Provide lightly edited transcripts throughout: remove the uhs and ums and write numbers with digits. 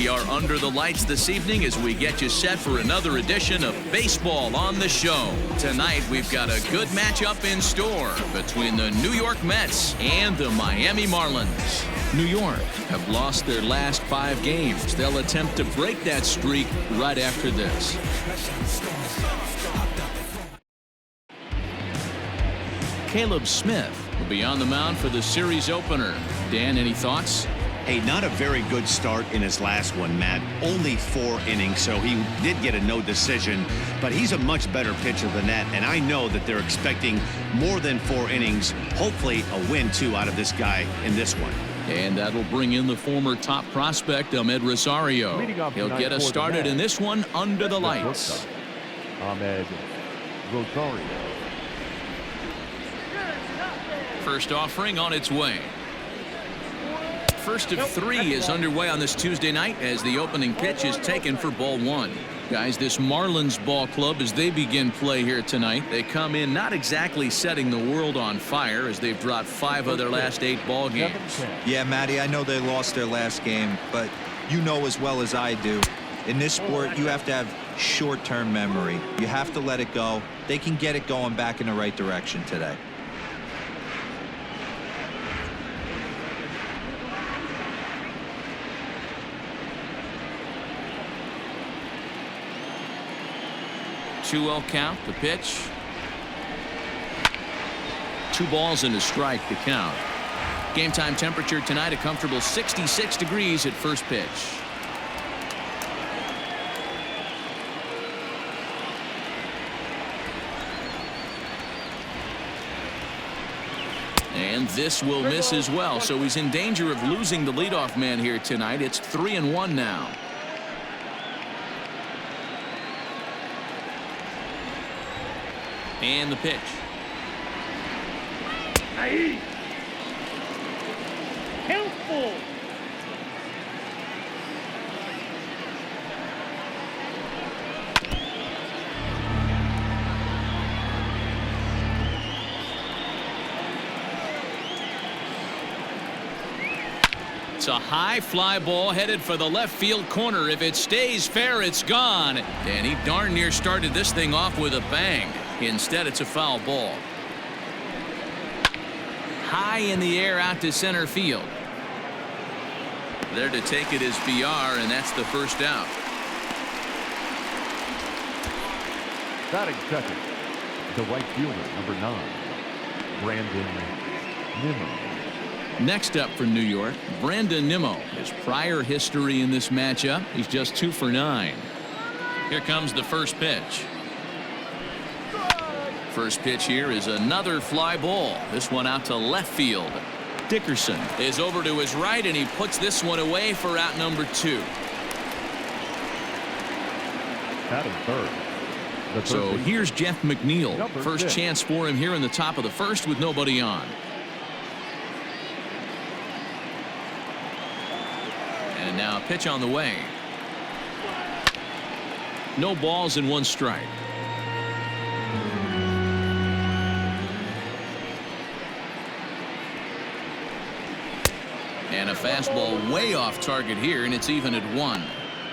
We are under the lights this evening as we get you set for another edition of Baseball on the Show. Tonight, we've got a good matchup in store between the New York Mets and the Miami Marlins. New York have lost their last 5 games. They'll attempt to break that streak right after this. Caleb Smith will be on the mound for the series opener. Dan, any thoughts? Hey, not a very good start in his last one, Matt. Only 4 innings, so he did get a no decision, but he's a much better pitcher than that, and I know that they're expecting more than 4 innings, hopefully a win, too, out of this guy in this one. And that'll bring in the former top prospect, Ahmed Rosario. He'll get us started in this one under the lights. Ahmed Rosario. First offering on its way. First of 3 is underway on this Tuesday night as the opening pitch is taken for ball 1. Guys, this Marlins ball club, as they begin play here tonight, they come in not exactly setting the world on fire as they've dropped 5 of their last 8 ball games. Yeah, Matty, I know they lost their last game, but you know as well as I do, in this sport, you have to have short-term memory. You have to let it go. They can get it going back in the right direction today. Two-0 count, the pitch. 2 balls and a strike to count. Game time temperature tonight a comfortable 66 degrees at first pitch. And this will miss as well, so he's in danger of losing the leadoff man here tonight. It's 3-1 now. And the pitch. Helpful. It's a high fly ball headed for the left field corner. If it stays fair, it's gone. And he darn near started this thing off with a bang. Instead, it's a foul ball. High in the air out to center field. There to take it is VR, and that's the first out. Batting second, the right fielder, number 9, Brandon Nimmo. Next up for New York, Brandon Nimmo. His prior history in this matchup, he's just 2 for 9. Here comes the first pitch. First pitch here is another fly ball. This one out to left field. Dickerson is over to his right, and he puts this one away for out number 2. Batting third. So here's Jeff McNeil. First chance for him here in the top of the first with nobody on. And now a pitch on the way. No balls and 1 strike. And a fastball way off target here, and it's even at 1.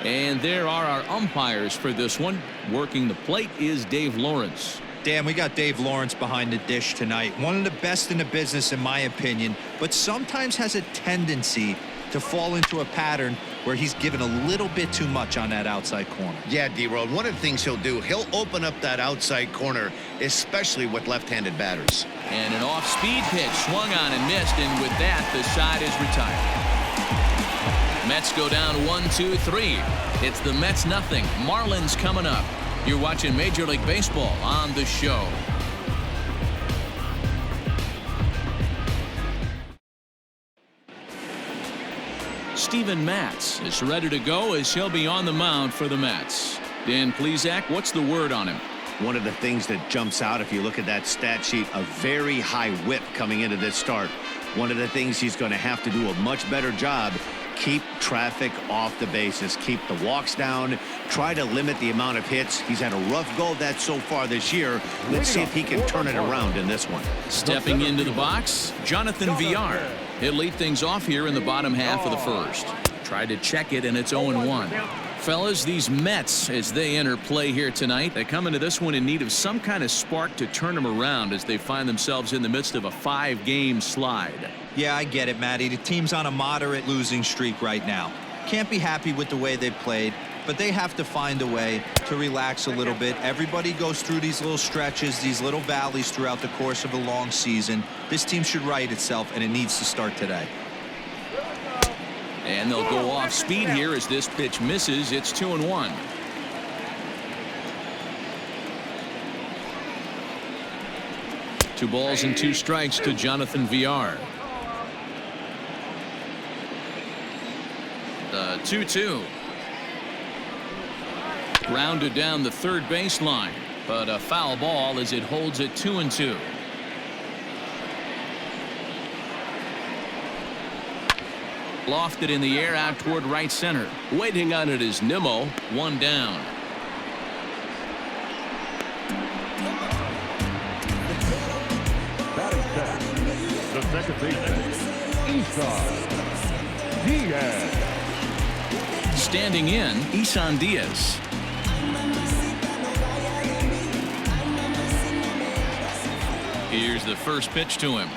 And there are our umpires for this one. Working the plate is Dave Lawrence. Dan, we got Dave Lawrence behind the dish tonight. One of the best in the business, in my opinion, but sometimes has a tendency to fall into a pattern where he's given a little bit too much on that outside corner. Yeah, D-Road, one of the things he'll do, he'll open up that outside corner, especially with left-handed batters. And an off-speed pitch swung on and missed, and with that, the side is retired. Mets go down 1-2-3. It's the Mets nothing. Marlins coming up. You're watching Major League Baseball on the Show. Steven Matz is ready to go as he'll be on the mound for the Mets. Dan Plesac, what's the word on him? One of the things that jumps out if you look at that stat sheet, a very high whip coming into this start. One of the things he's going to have to do a much better job, keep traffic off the bases, keep the walks down, try to limit the amount of hits. He's had a rough go of that so far this year. Let's see if he can turn it around in this one. Stepping into the box, Jonathan Villar. He'll lead things off here in the bottom half of the first. Tried to check it, and it's 0-1. Fellas, these Mets, as they enter play here tonight, they come into this one in need of some kind of spark to turn them around as they find themselves in the midst of a 5-game slide. Yeah, I get it, Matty. The team's on a moderate losing streak right now. Can't be happy with the way they played, but they have to find a way to relax a little bit. Everybody goes through these little stretches, these little valleys throughout the course of a long season. This team should right itself, and it needs to start today. And they'll go off speed here as this pitch misses. It's 2-1. Two balls and 2 strikes to Jonathan Villar. The 2-2. Grounded down the third baseline, but a foul ball as it holds it 2-2. Lofted in the air out toward right center. Waiting on it is Nimmo. 1 down. Batting second, the second baseman, Isan Diaz. Standing in, Isan Diaz. Here's the first pitch to him.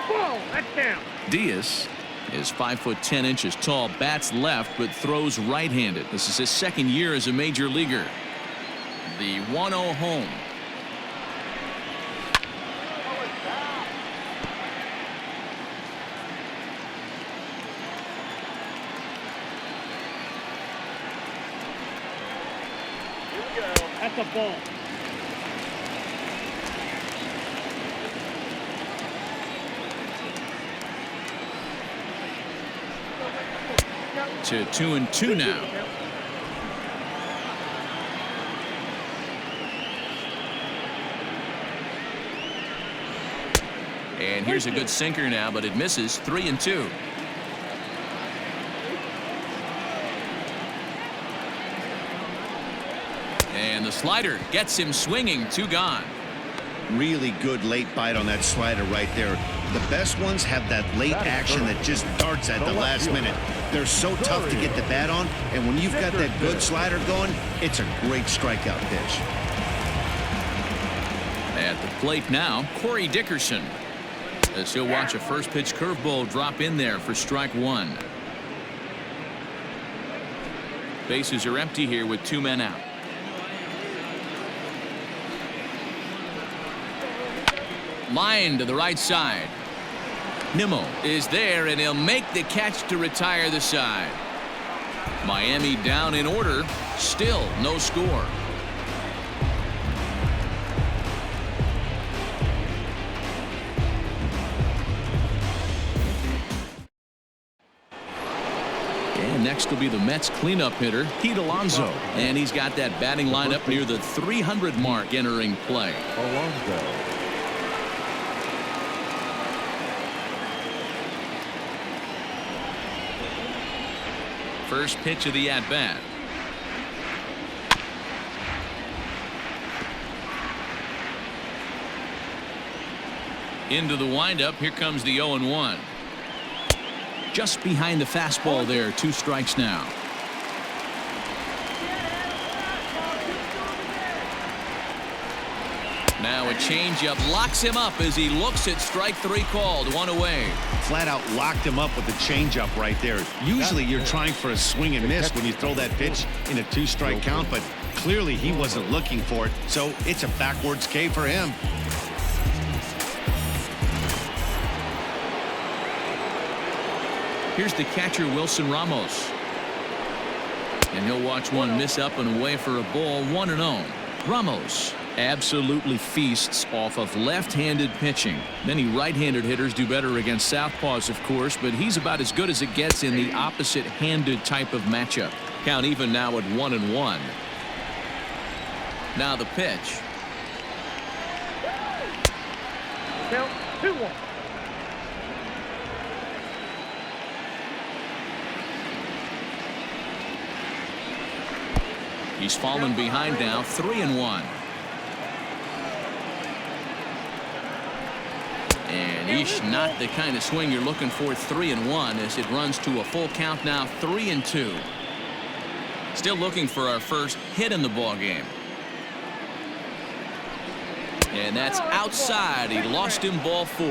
Whoa, that's down. Diaz is 5'10" tall, bats left, but throws right-handed. This is his second year as a major leaguer. The 1-0 home. That's a ball. To 2-2 now. And here's a good sinker now, but it misses. 3-2. And the slider gets him swinging. 2 gone. Really good late bite on that slider right there. The best ones have that late action that just darts at the last minute. They're so tough to get the bat on, and when you've got that good slider going, it's a great strikeout pitch. At the plate now, Corey Dickerson, as he'll watch a first pitch curveball drop in there for strike 1. Bases are empty here with 2 men out. Line to the right side. Nimmo is there, and he'll make the catch to retire the side. Miami down in order. Still no score. And next will be the Mets cleanup hitter, Pete Alonso. And he's got that batting lineup near the 300 mark entering play. Alonso. First pitch of the at-bat. Into the windup. Here comes the 0-1. Just behind the fastball there. 2 strikes now. Now a changeup locks him up as he looks at strike 3 called. 1 away. Flat out locked him up with the changeup right there. Usually you're trying for a swing and miss when you throw that pitch in a 2-strike count, but clearly he wasn't looking for it, so it's a backwards K for him. Here's the catcher, Wilson Ramos. And he'll watch one miss up and away for a ball. 1-0. Ramos absolutely feasts off of left-handed pitching. Many right-handed hitters do better against southpaws, of course, but he's about as good as it gets in the opposite-handed type of matchup. Count even now at 1-1. Now the pitch. Count 2-1. He's fallen behind now. 3-1. And Eesh, not the kind of swing you're looking for. 3-1 as it runs to a full count now. 3-2. Still looking for our first hit in the ball game. And that's outside. He lost him, ball 4.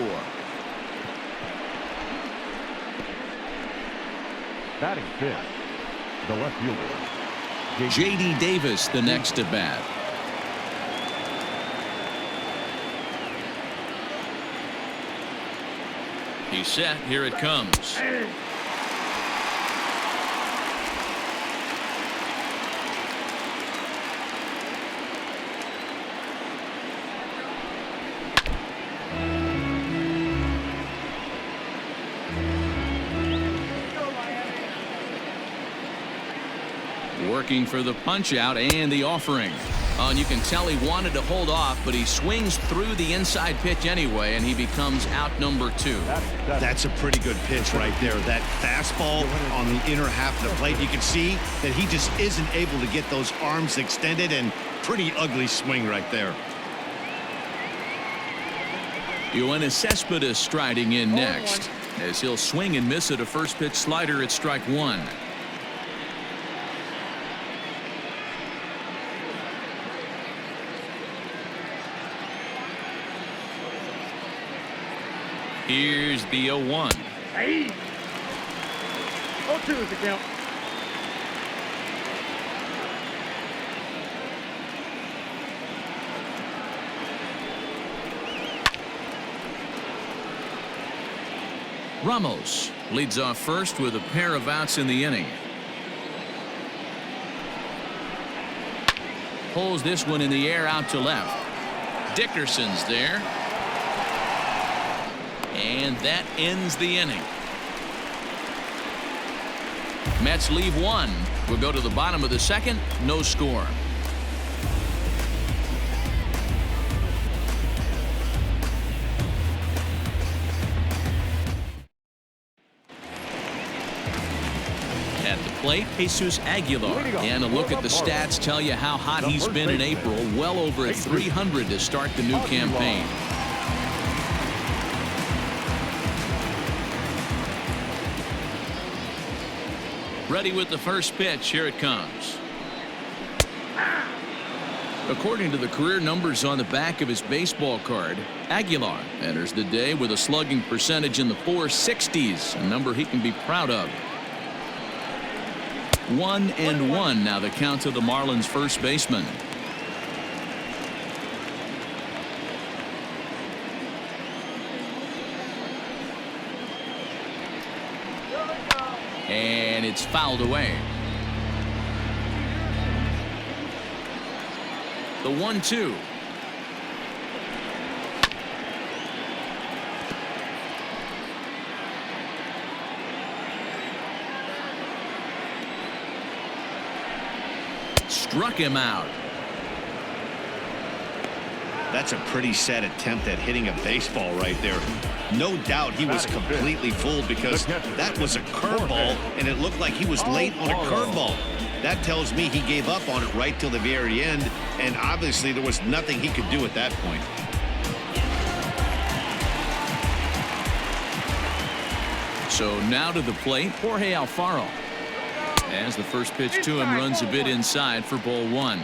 Batting fifth, the left fielder, J.D. Davis, the next to bat. He's set. Here it comes. Working for the punch out and the offering. And you can tell he wanted to hold off, but he swings through the inside pitch anyway, and he becomes out number 2. That's a pretty good pitch right there. That fastball on the inner half of the plate. You can see that he just isn't able to get those arms extended, and pretty ugly swing right there. Yoenis Cespedes striding in next as he'll swing and miss at a first pitch slider at strike 1. Here's the 0-1. Hey. 0-2 is the count. Ramos leads off first with a pair of outs in the inning. Pulls this one in the air out to left. Dickerson's there. And that ends the inning. Mets leave 1. We'll go to the bottom of the second. No score. At the plate, Jesus Aguilar. And a look at the stats tell you how hot he's been in April. Well over 300 to start the new campaign. Ready with the first pitch. Here it comes. According to the career numbers on the back of his baseball card, Aguilar enters the day with a slugging percentage in the 460s, a number he can be proud of. 1-1 now the count to the Marlins first baseman. And it's fouled away. The 1-2. Struck him out. That's a pretty sad attempt at hitting a baseball right there. No doubt he was completely fooled because that was a curveball, and it looked like he was late on a curveball. That tells me he gave up on it right till the very end, and obviously there was nothing he could do at that point. So now to the plate, Jorge Alfaro. As the first pitch to him runs a bit inside for ball 1.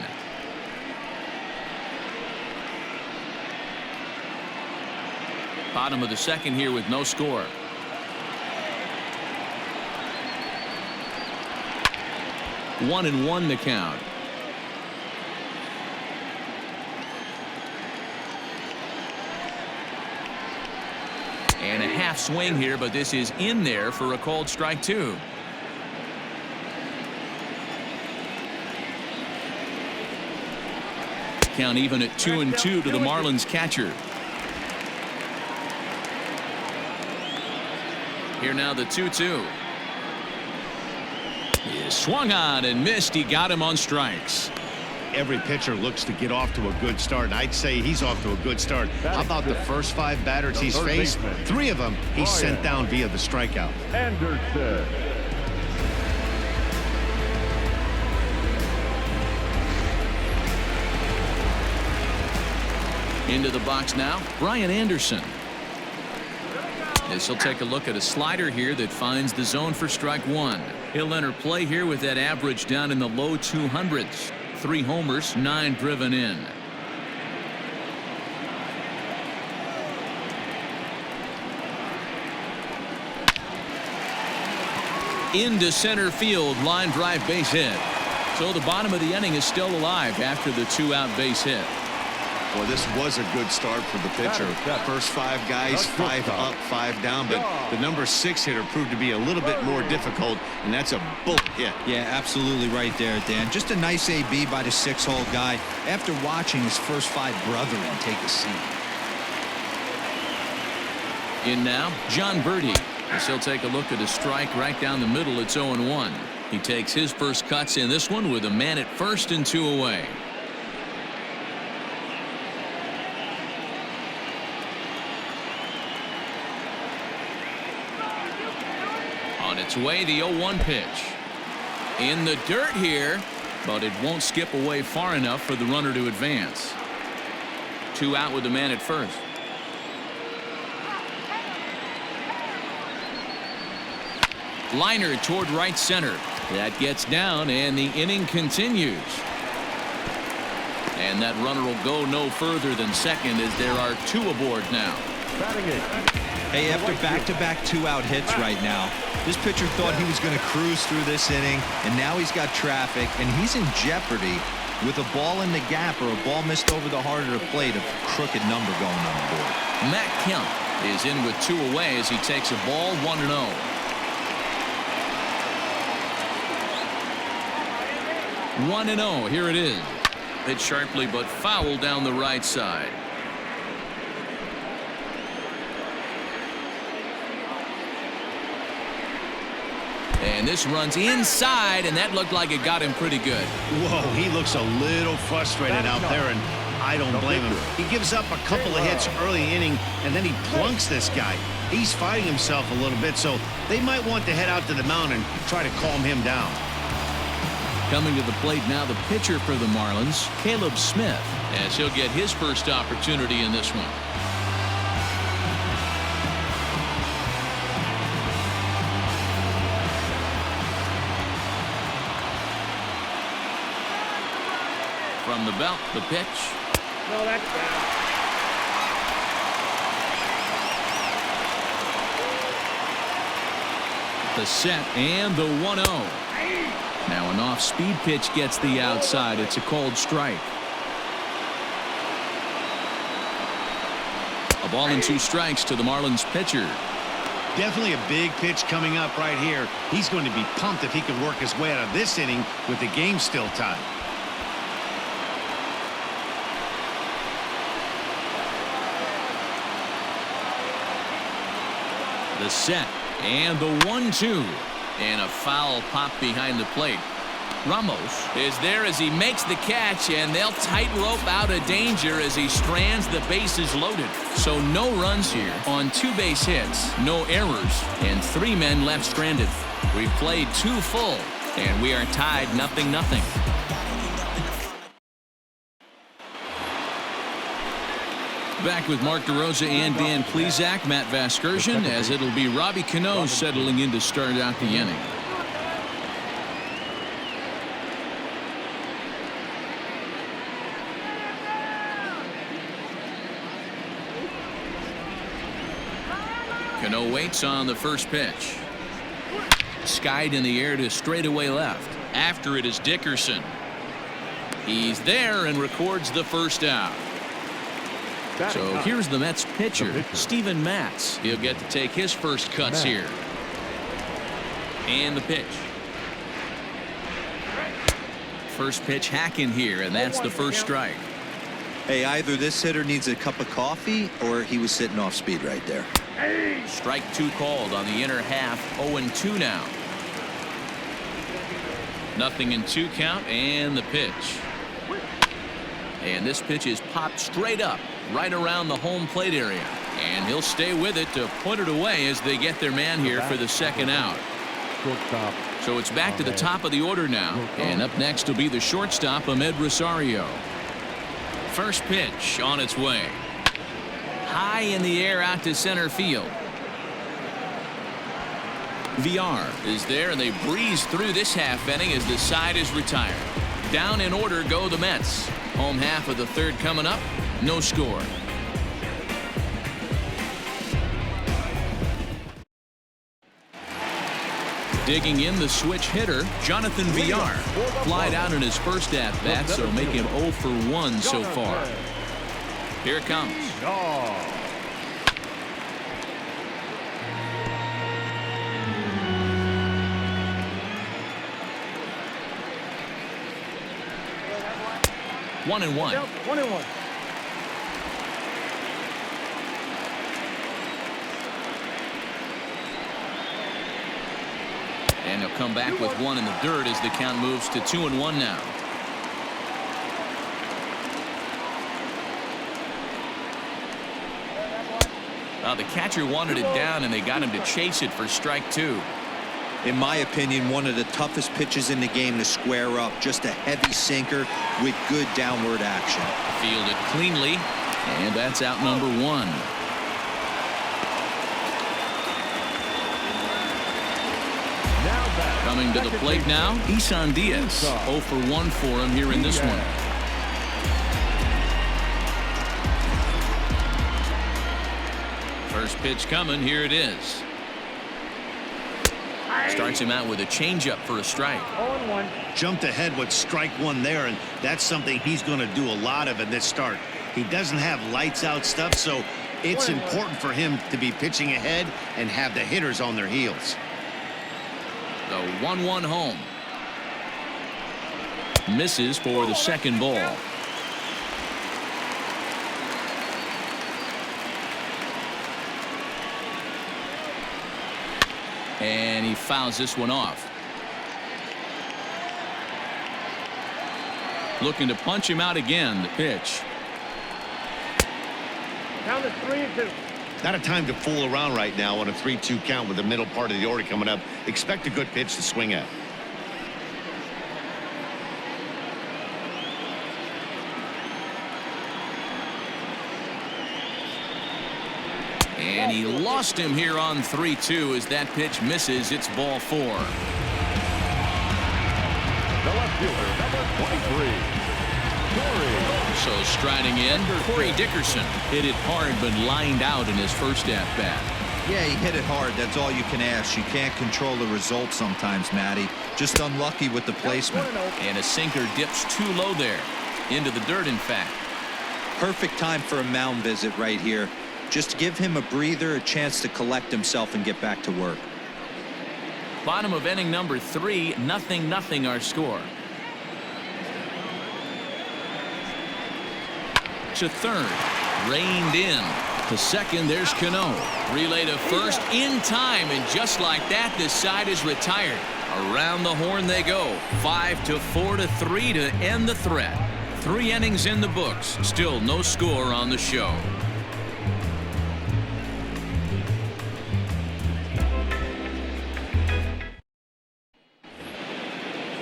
Bottom of the second here with no score. One and one the count. And a half swing here, but this is in there for a called strike 2. Count even at 2-2 to the Marlins catcher. Here now the 2-2. He swung on and missed. He got him on strikes. Every pitcher looks to get off to a good start, and I'd say he's off to a good start. How about the first 5 batters he's faced? 3 of them he's sent down via the strikeout. Anderson. Into the box now, Brian Anderson. As he'll take a look at a slider here that finds the zone for strike one. He'll enter play here with that average down in the low 200s. 3 homers, 9 driven in. Into center field, line drive base hit. So the bottom of the inning is still alive after the 2-out base hit. Well, this was a good start for the pitcher. First 5 guys, 5 up, 5 down, but the number 6 hitter proved to be a little bit more difficult, and that's a bullet hit. Yeah, absolutely right there, Dan. Just a nice AB by the 6-hole guy after watching his first 5 brethren take a seat. In now, John Birdie. As he'll take a look at a strike right down the middle. It's 0-1. He takes his first cuts in this one with a man at first and 2 away. On its way, the 0-1 pitch. In the dirt here, but it won't skip away far enough for the runner to advance. 2 out with the man at first. Liner toward right center. That gets down, and the inning continues. And that runner will go no further than second as there are 2 aboard now. Hey, after back-to-back 2-out hits right now, this pitcher thought he was going to cruise through this inning, and now he's got traffic, and he's in jeopardy with a ball in the gap or a ball missed over the heart of the plate, a crooked number going on the board. Matt Kemp is in with 2 away as he takes a ball 1-0. 1-0. Here it is. Hit sharply but foul down the right side. And this runs inside, and that looked like it got him pretty good. Whoa, he looks a little frustrated out there, and I don't blame him. He gives up a couple of hits early inning, and then he plunks this guy. He's fighting himself a little bit, so they might want to head out to the mound and try to calm him down. Coming to the plate now, the pitcher for the Marlins, Caleb Smith, as he'll get his first opportunity in this one. From the belt, the pitch. No, that's down. The set and the 1-0. Now an off-speed pitch gets the outside. It's a called strike. A ball and 2 strikes to the Marlins pitcher. Definitely a big pitch coming up right here. He's going to be pumped if he can work his way out of this inning with the game still tied. The set and the 1-2. And a foul pop behind the plate. Ramos is there as he makes the catch, and they'll tightrope out of danger as he strands the bases loaded. So no runs here on 2 base hits, no errors, and 3 men left stranded. We've played 2 full, and we are tied 0-0. Back with Mark DeRosa and Dan Plesac, Matt Vasgersian, as it'll be Robbie Cano settling in to start out the inning. Cano waits on the first pitch. Skied in the air to straightaway left. After it is Dickerson. He's there and records the first out. So here's the Mets pitcher, Steven Matz. He'll get to take his first cuts here. And the pitch. First pitch hacking here, and that's the first strike. Hey, either this hitter needs a cup of coffee or he was sitting off speed right there. Strike 2 called on the inner half. 0-2 now. 0-2 count, and the pitch. And this pitch is popped straight up right around the home plate area, and he'll stay with it to put it away as they get their man here for the second out. So it's back to the top of the order now, and up next will be the shortstop, Ahmed Rosario. First pitch on its way. High in the air out to center field. VR is there, and they breeze through this half inning as the side is retired. Down in order go the Mets. Home half of the third coming up. No score. Digging in the switch hitter, Jonathan VR. Flied out in his first at-bat, so make him 0 for 1 so far. Here it comes. 1-1. 1-1. And he'll come back with one in the dirt as the count moves to 2-1 now. The catcher wanted it down, and they got him to chase it for strike 2. In my opinion, one of the toughest pitches in the game to square up. Just a heavy sinker with good downward action. Fielded cleanly, and that's out number 1. Coming to the plate now, Isan Diaz. 0 for 1 for him here in this one. First pitch coming. Here it is. Starts him out with a changeup for a strike. 0-1. Jumped ahead with strike 1 there, and that's something he's going to do a lot of in this start. He doesn't have lights out stuff, so it's important for him to be pitching ahead and have the hitters on their heels. The 1-1 home. Misses for the second ball. And he fouls this one off. Looking to punch him out again. The pitch. Count is 3-2. Not a time to fool around right now on a 3-2 count with the middle part of the order coming up. Expect a good pitch to swing at. And he lost him here on 3-2 as that pitch misses. It's ball 4. The left fielder, number 23. So striding in, Corey Dickerson hit it hard but lined out in his first at-bat. Yeah, he hit it hard. That's all you can ask. You can't control the result sometimes, Matty. Just unlucky with the placement. And a sinker dips too low there. Into the dirt, in fact. Perfect time for a mound visit right here. Just give him a breather, a chance to collect himself and get back to work. Bottom of inning number 3, 0-0 our score. To third, reined in. To second, there's Cano. Relay to first in time, and just like that, this side is retired. Around the horn they go. 5-4-3 to end the threat. 3 innings in the books. Still no score on the show.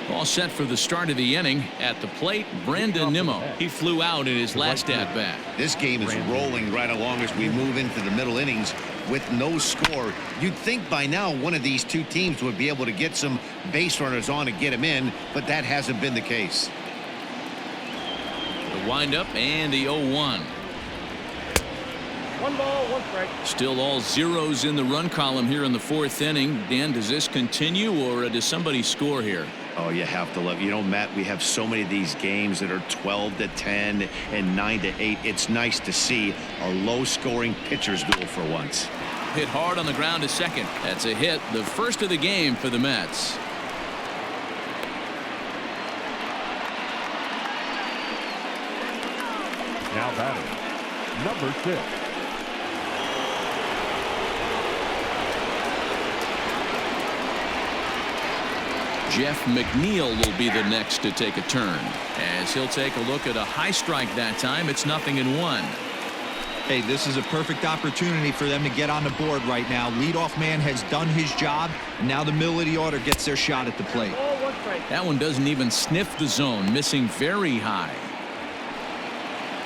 All set for the start of the inning. At the plate, Brandon Nimmo. He flew out in his last at-bat. This game is rolling right along as we move into the middle innings with no score. You'd think by now one of these two teams would be able to get some base runners on and get them in, but that hasn't been the case. The windup and the 0-1. 1 ball, 1 strike. Still all zeros in the run column here in the 4th inning. Dan, does this continue, or does somebody score here? Oh, you have to love. You know, Matt, we have so many of these games that are 12-10 and 9-8. It's nice to see a low-scoring pitcher's duel for once. Hit hard on the ground to second. That's a hit, the first of the game for the Mets. Now batting, number 6. Jeff McNeil will be the next to take a turn, as he'll take a look at a high strike that time. It's 0-1. Hey, this is a perfect opportunity for them to get on the board right now. Leadoff man has done his job. Now the middle of the order gets their shot at the plate. Ball, 1 strike. That one doesn't even sniff the zone, missing very high.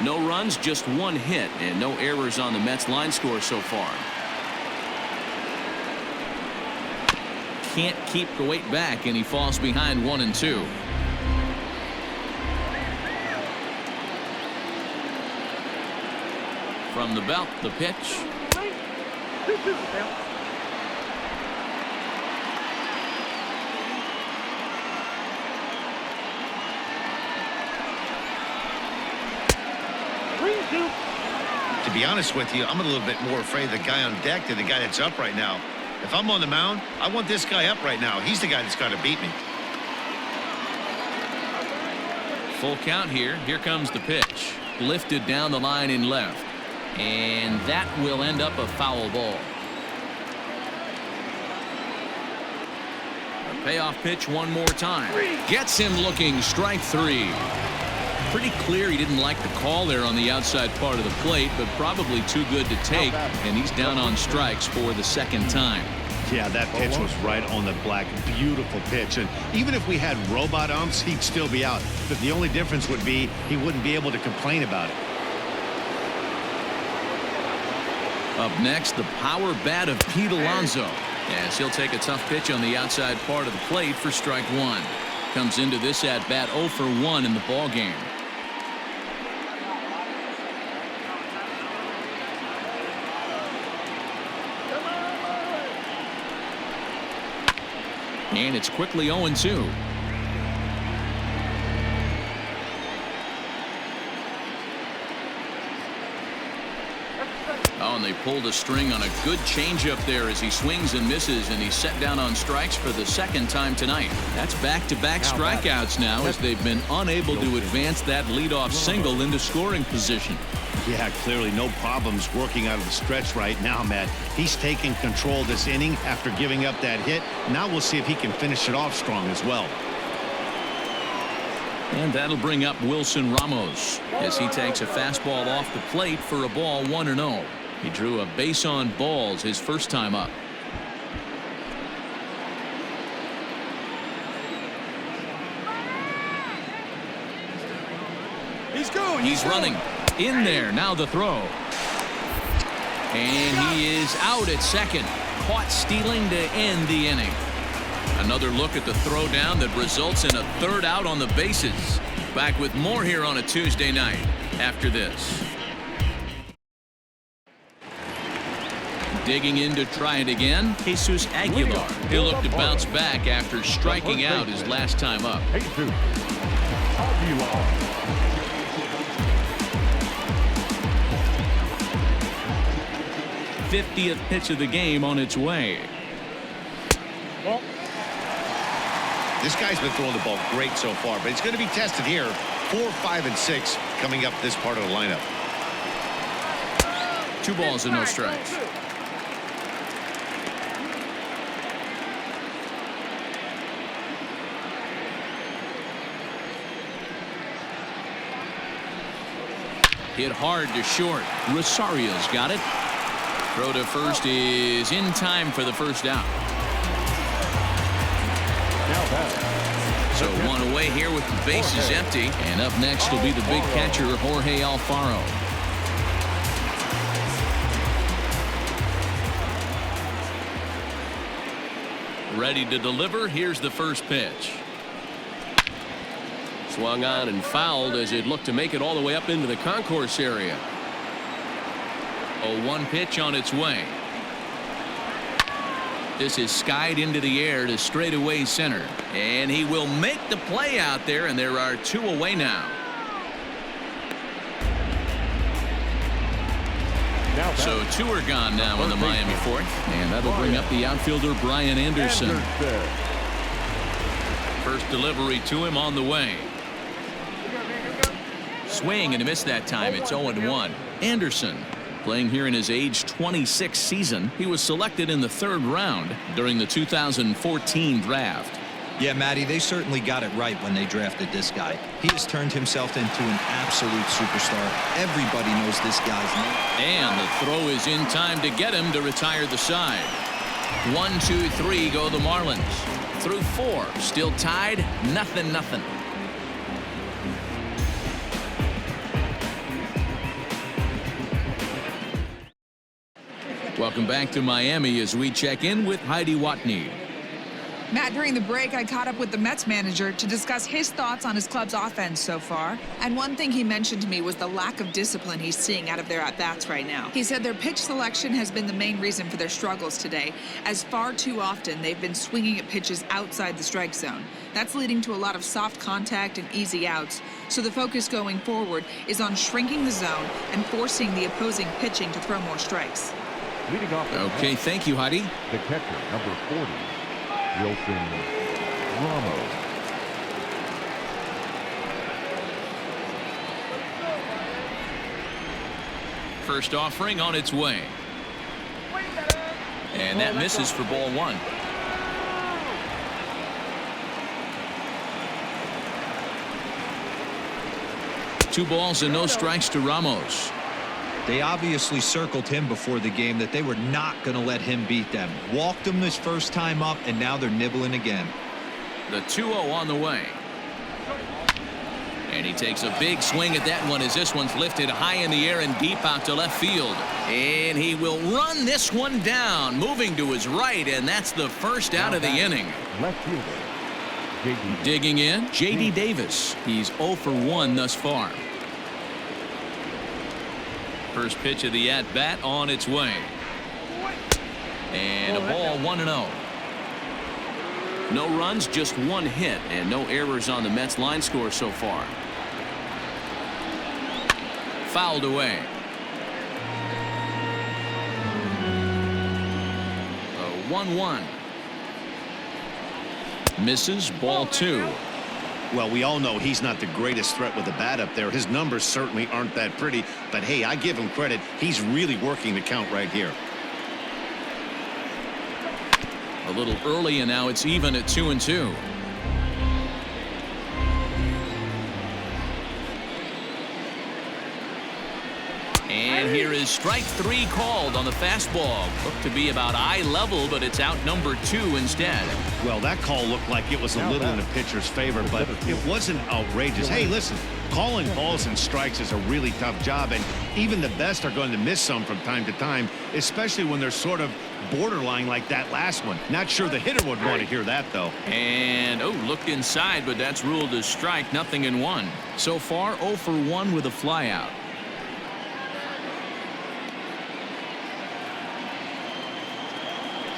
No runs, just 1 hit, and no errors on the Mets line score so far. can't keep the weight back, and he falls behind 1-2. From the belt, the pitch. 2-2. To be honest with you, I'm a little bit more afraid of the guy on deck than the guy that's up right now. If I'm on the mound, I want this guy up right now. He's the guy that's got to beat me. Full count here. Here comes the pitch. Lifted down the line in left. And that will end up a foul ball. A payoff pitch one more time. Gets him looking, strike 3. Pretty clear he didn't like the call there on the outside part of the plate, but probably too good to take, and he's down on strikes for the second time. Yeah, that pitch was right on the black. Beautiful pitch. And even if we had robot umps, he'd still be out. But the only difference would be he wouldn't be able to complain about it. Up next, the power bat of Pete Alonso, as he'll take a tough pitch on the outside part of the plate for strike 1. Comes into this at bat 0 for 1 in the ball game. And it's quickly 0-2. Oh, and they pulled a string on a good changeup there as he swings and misses, and he's set down on strikes for the second time tonight. That's back-to-back strikeouts now as they've been unable to advance that leadoff single into scoring position. Yeah, clearly no problems working out of the stretch right now, Matt. He's taking control this inning after giving up that hit. Now we'll see if he can finish it off strong as well. And that'll bring up Wilson Ramos as he takes a fastball off the plate for a ball 1-0. He drew a base on balls his first time up. He's running in there. Now the throw. And he is out at second. Caught stealing to end the inning. Another look at the throw down that results in a third out on the bases. Back with more here on a Tuesday night after this. Digging in to try it again, Jesus Aguilar. He'll look to bounce back after striking out his last time up. 50th pitch of the game on its way. This guy's been throwing the ball great so far, but it's going to be tested here. 4, 5, and 6 coming up this part of the lineup. 2 balls and no strikes. Hit hard to short. Rosario's got it. Throw to first is in time for the first out. So one away here with the bases empty. And up next will be the big catcher, Jorge Alfaro. Ready to deliver. Here's the first pitch. Swung on and fouled as it looked to make it all the way up into the concourse area. 0-1 pitch on its way. This is skied into the air to straightaway center. And he will make the play out there, and there are 2 away now. So 2 are gone now in the Miami fourth. And that'll bring up the outfielder Brian Anderson. First delivery to him on the way. Swing and a miss that time. It's 0-1. Anderson, playing here in his age 26 season. He was selected in the 3rd round during the 2014 draft. Yeah, Matty, they certainly got it right when they drafted this guy. He has turned himself into an absolute superstar. Everybody knows this guy's name. And the throw is in time to get him to retire the side. 1, 2, 3 go the Marlins. Through 4, still tied, 0-0. Welcome back to Miami as we check in with Heidi Watney. Matt, during the break, I caught up with the Mets manager to discuss his thoughts on his club's offense so far. And one thing he mentioned to me was the lack of discipline he's seeing out of their at-bats right now. He said their pitch selection has been the main reason for their struggles today, as far too often they've been swinging at pitches outside the strike zone. That's leading to a lot of soft contact and easy outs. So the focus going forward is on shrinking the zone and forcing the opposing pitching to throw more strikes. Leading off. Okay, thank you, Heidi. The catcher, number 40, Wilson Ramos. First offering on its way. And that misses for ball one. Two balls and no strikes to Ramos. They obviously circled him before the game that they were not going to let him beat them. Walked him this first time up, and now they're nibbling again. The 2-0 on the way. And he takes a big swing at that one as this one's lifted high in the air and deep out to left field. And he will run this one down, moving to his right, and that's the first out of the inning. Left fielder, J.D. Digging in, J.D. Davis. He's 0 for 1 thus far. First pitch of the at-bat on its way. And a ball 1-0. No runs, just one hit, and no errors on the Mets line score so far. Fouled away. A 1-1. Misses, ball 2. Well, we all know he's not the greatest threat with the bat up there. His numbers certainly aren't that pretty, but hey, I give him credit. He's really working the count right here. A little early, and now it's even at 2-2. And here is strike 3 called on the fastball. Looked to be about eye level, but it's out number 2 instead. Well, that call looked like it was a little in the pitcher's favor, but it wasn't outrageous. Hey, listen, calling balls and strikes is a really tough job, and even the best are going to miss some from time to time, especially when they're sort of borderline like that last one. Not sure the hitter would want to hear that, though. And, looked inside, but that's ruled as strike, nothing in 1. So far, 0 for 1 with a flyout.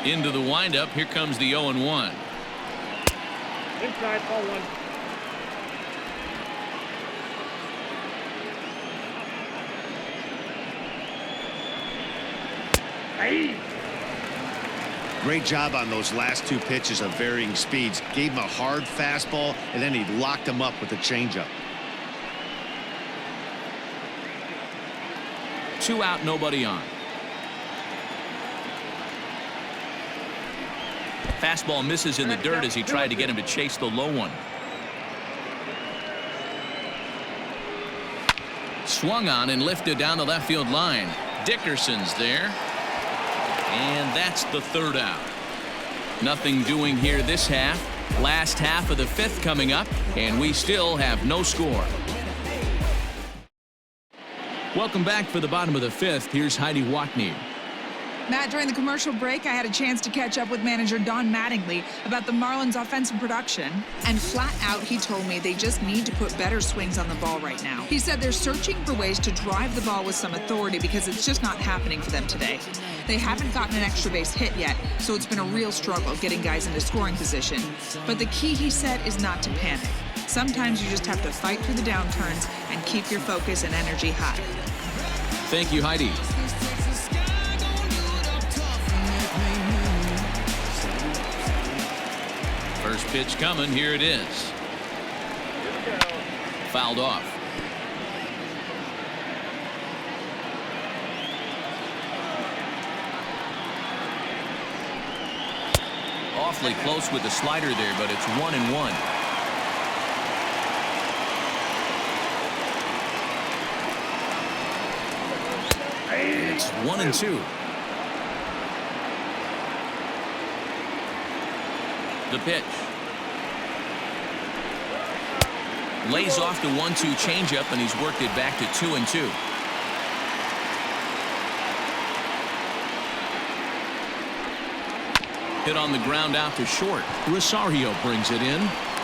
Into the windup, here comes the 0-1. Inside, ball 1. Hey. Great job on those last 2 pitches of varying speeds. Gave him a hard fastball, and then he locked him up with a changeup. 2 out, nobody on. Fastball misses in the dirt as he tried to get him to chase the low one. Swung on and lifted down the left field line. Dickerson's there. And that's the 3rd out. Nothing doing here this half. Last half of the 5th coming up, and we still have no score. Welcome back for the bottom of the 5th. Here's Heidi Watney. Matt, during the commercial break, I had a chance to catch up with manager Don Mattingly about the Marlins' offensive production. And flat out, he told me they just need to put better swings on the ball right now. He said they're searching for ways to drive the ball with some authority because it's just not happening for them today. They haven't gotten an extra base hit yet, so it's been a real struggle getting guys into scoring position. But the key, he said, is not to panic. Sometimes you just have to fight through the downturns and keep your focus and energy high. Thank you, Heidi. First pitch coming. Here it is. Fouled off. Awfully close with the slider there, but it's 1-1. It's 1-2. The pitch. Lays off the 1-2 changeup, and he's worked it back to 2-2. Hit on the ground out to short. Rosario brings it in.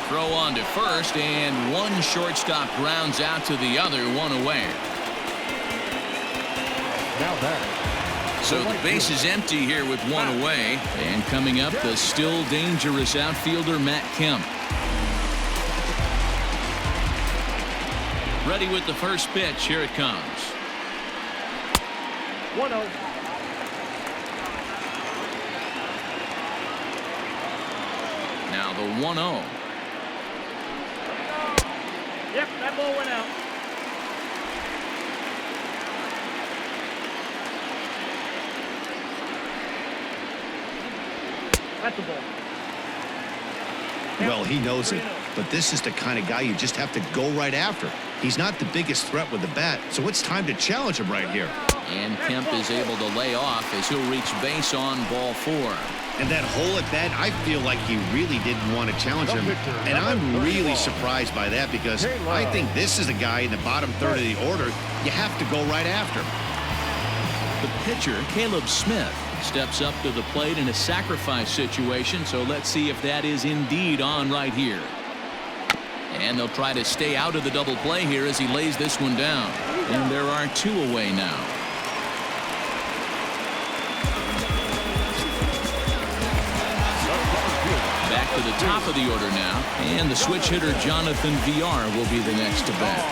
Throw on to first, and one shortstop grounds out to the other, one away. Now that. So the base is empty here with one away. And coming up, the still dangerous outfielder, Matt Kemp. Ready with the first pitch. Here it comes. 1-0. Now the 1-0. Yep, that ball went out. That's the ball. Well, he knows it, but this is the kind of guy you just have to go right after. He's not the biggest threat with the bat, so it's time to challenge him right here. And Kemp is able to lay off as he'll reach base on ball 4. And that hole at bat, I feel like he really didn't want to challenge him. And I'm really surprised by that because I think this is a guy in the bottom third of the order you have to go right after. The pitcher, Caleb Smith, steps up to the plate in a sacrifice situation, so let's see if that is indeed on right here. And they'll try to stay out of the double play here as he lays this one down. And there are 2 away now. Back to the top of the order now, and the switch hitter Jonathan VR will be the next to bat.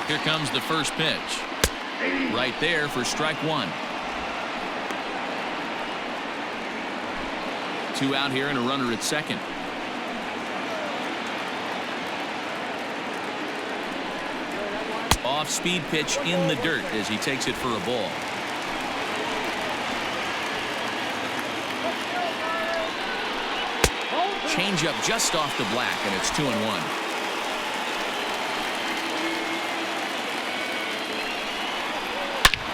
Here comes the first pitch. Right there for strike 1. 2 out here and a runner at second. Off-speed pitch in the dirt as he takes it for a ball. Change-up just off the black, and it's 2-1.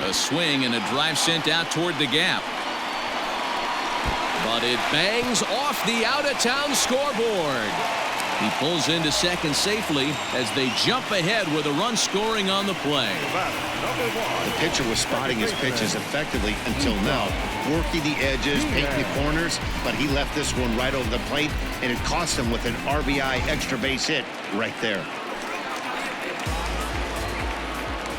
A swing and a drive sent out toward the gap. But it bangs off the out-of-town scoreboard. He pulls into second safely as they jump ahead with a run scoring on the play. The pitcher was spotting his pitches effectively until now, working the edges, painting the corners, but he left this one right over the plate, and it cost him with an RBI extra base hit right there.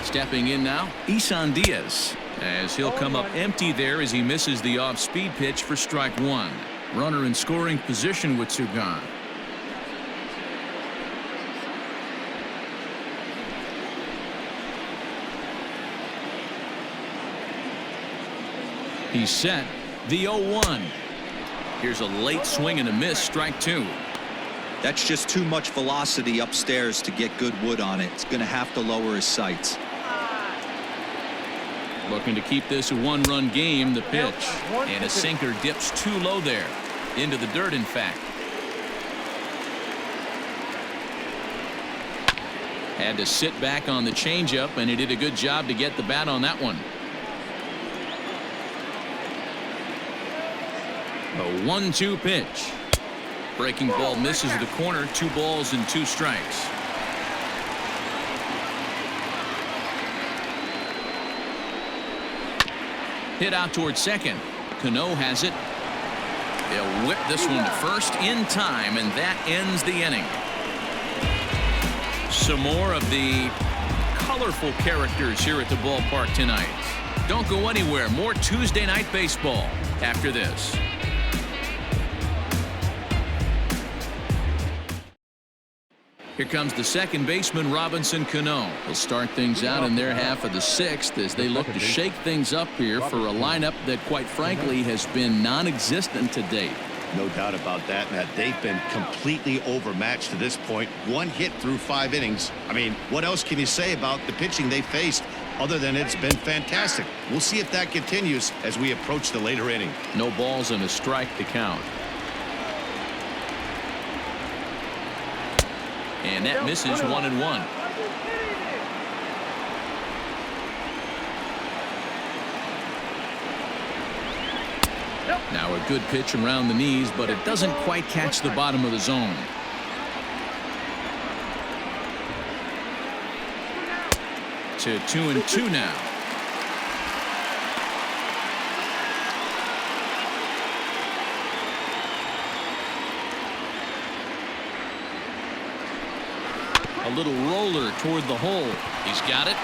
Stepping in now, Isan Diaz, as he'll come up empty there as he misses the off-speed pitch for strike 1. Runner in scoring position with Sugan. He's set. The 0-1. Here's a late swing and a miss, strike 2. That's just too much velocity upstairs to get good wood on it. It's going to have to lower his sights. Looking to keep this a 1-run game. The pitch, and a sinker dips too low there, into the dirt in fact. Had to sit back on the changeup, and he did a good job to get the bat on that one. A 1-2 pitch. Breaking ball misses the corner. 2 balls and 2 strikes. Hit out towards second. Cano has it. They'll whip this one to first in time, and that ends the inning. Some more of the colorful characters here at the ballpark tonight. Don't go anywhere. More Tuesday Night Baseball after this. Here comes the second baseman, Robinson Cano. They'll start things out in their half of the 6th as they look to shake things up here for a lineup that, quite frankly, has been non-existent to date. No doubt about that, Matt. They've been completely overmatched to this point. 1 hit through 5 innings. I mean, what else can you say about the pitching they faced other than it's been fantastic? We'll see if that continues as we approach the later inning. No balls and a strike to count. And that misses 1-1. Now a good pitch around the knees, but it doesn't quite catch the bottom of the zone. To 2-2 now. little roller toward the hole. He's got it.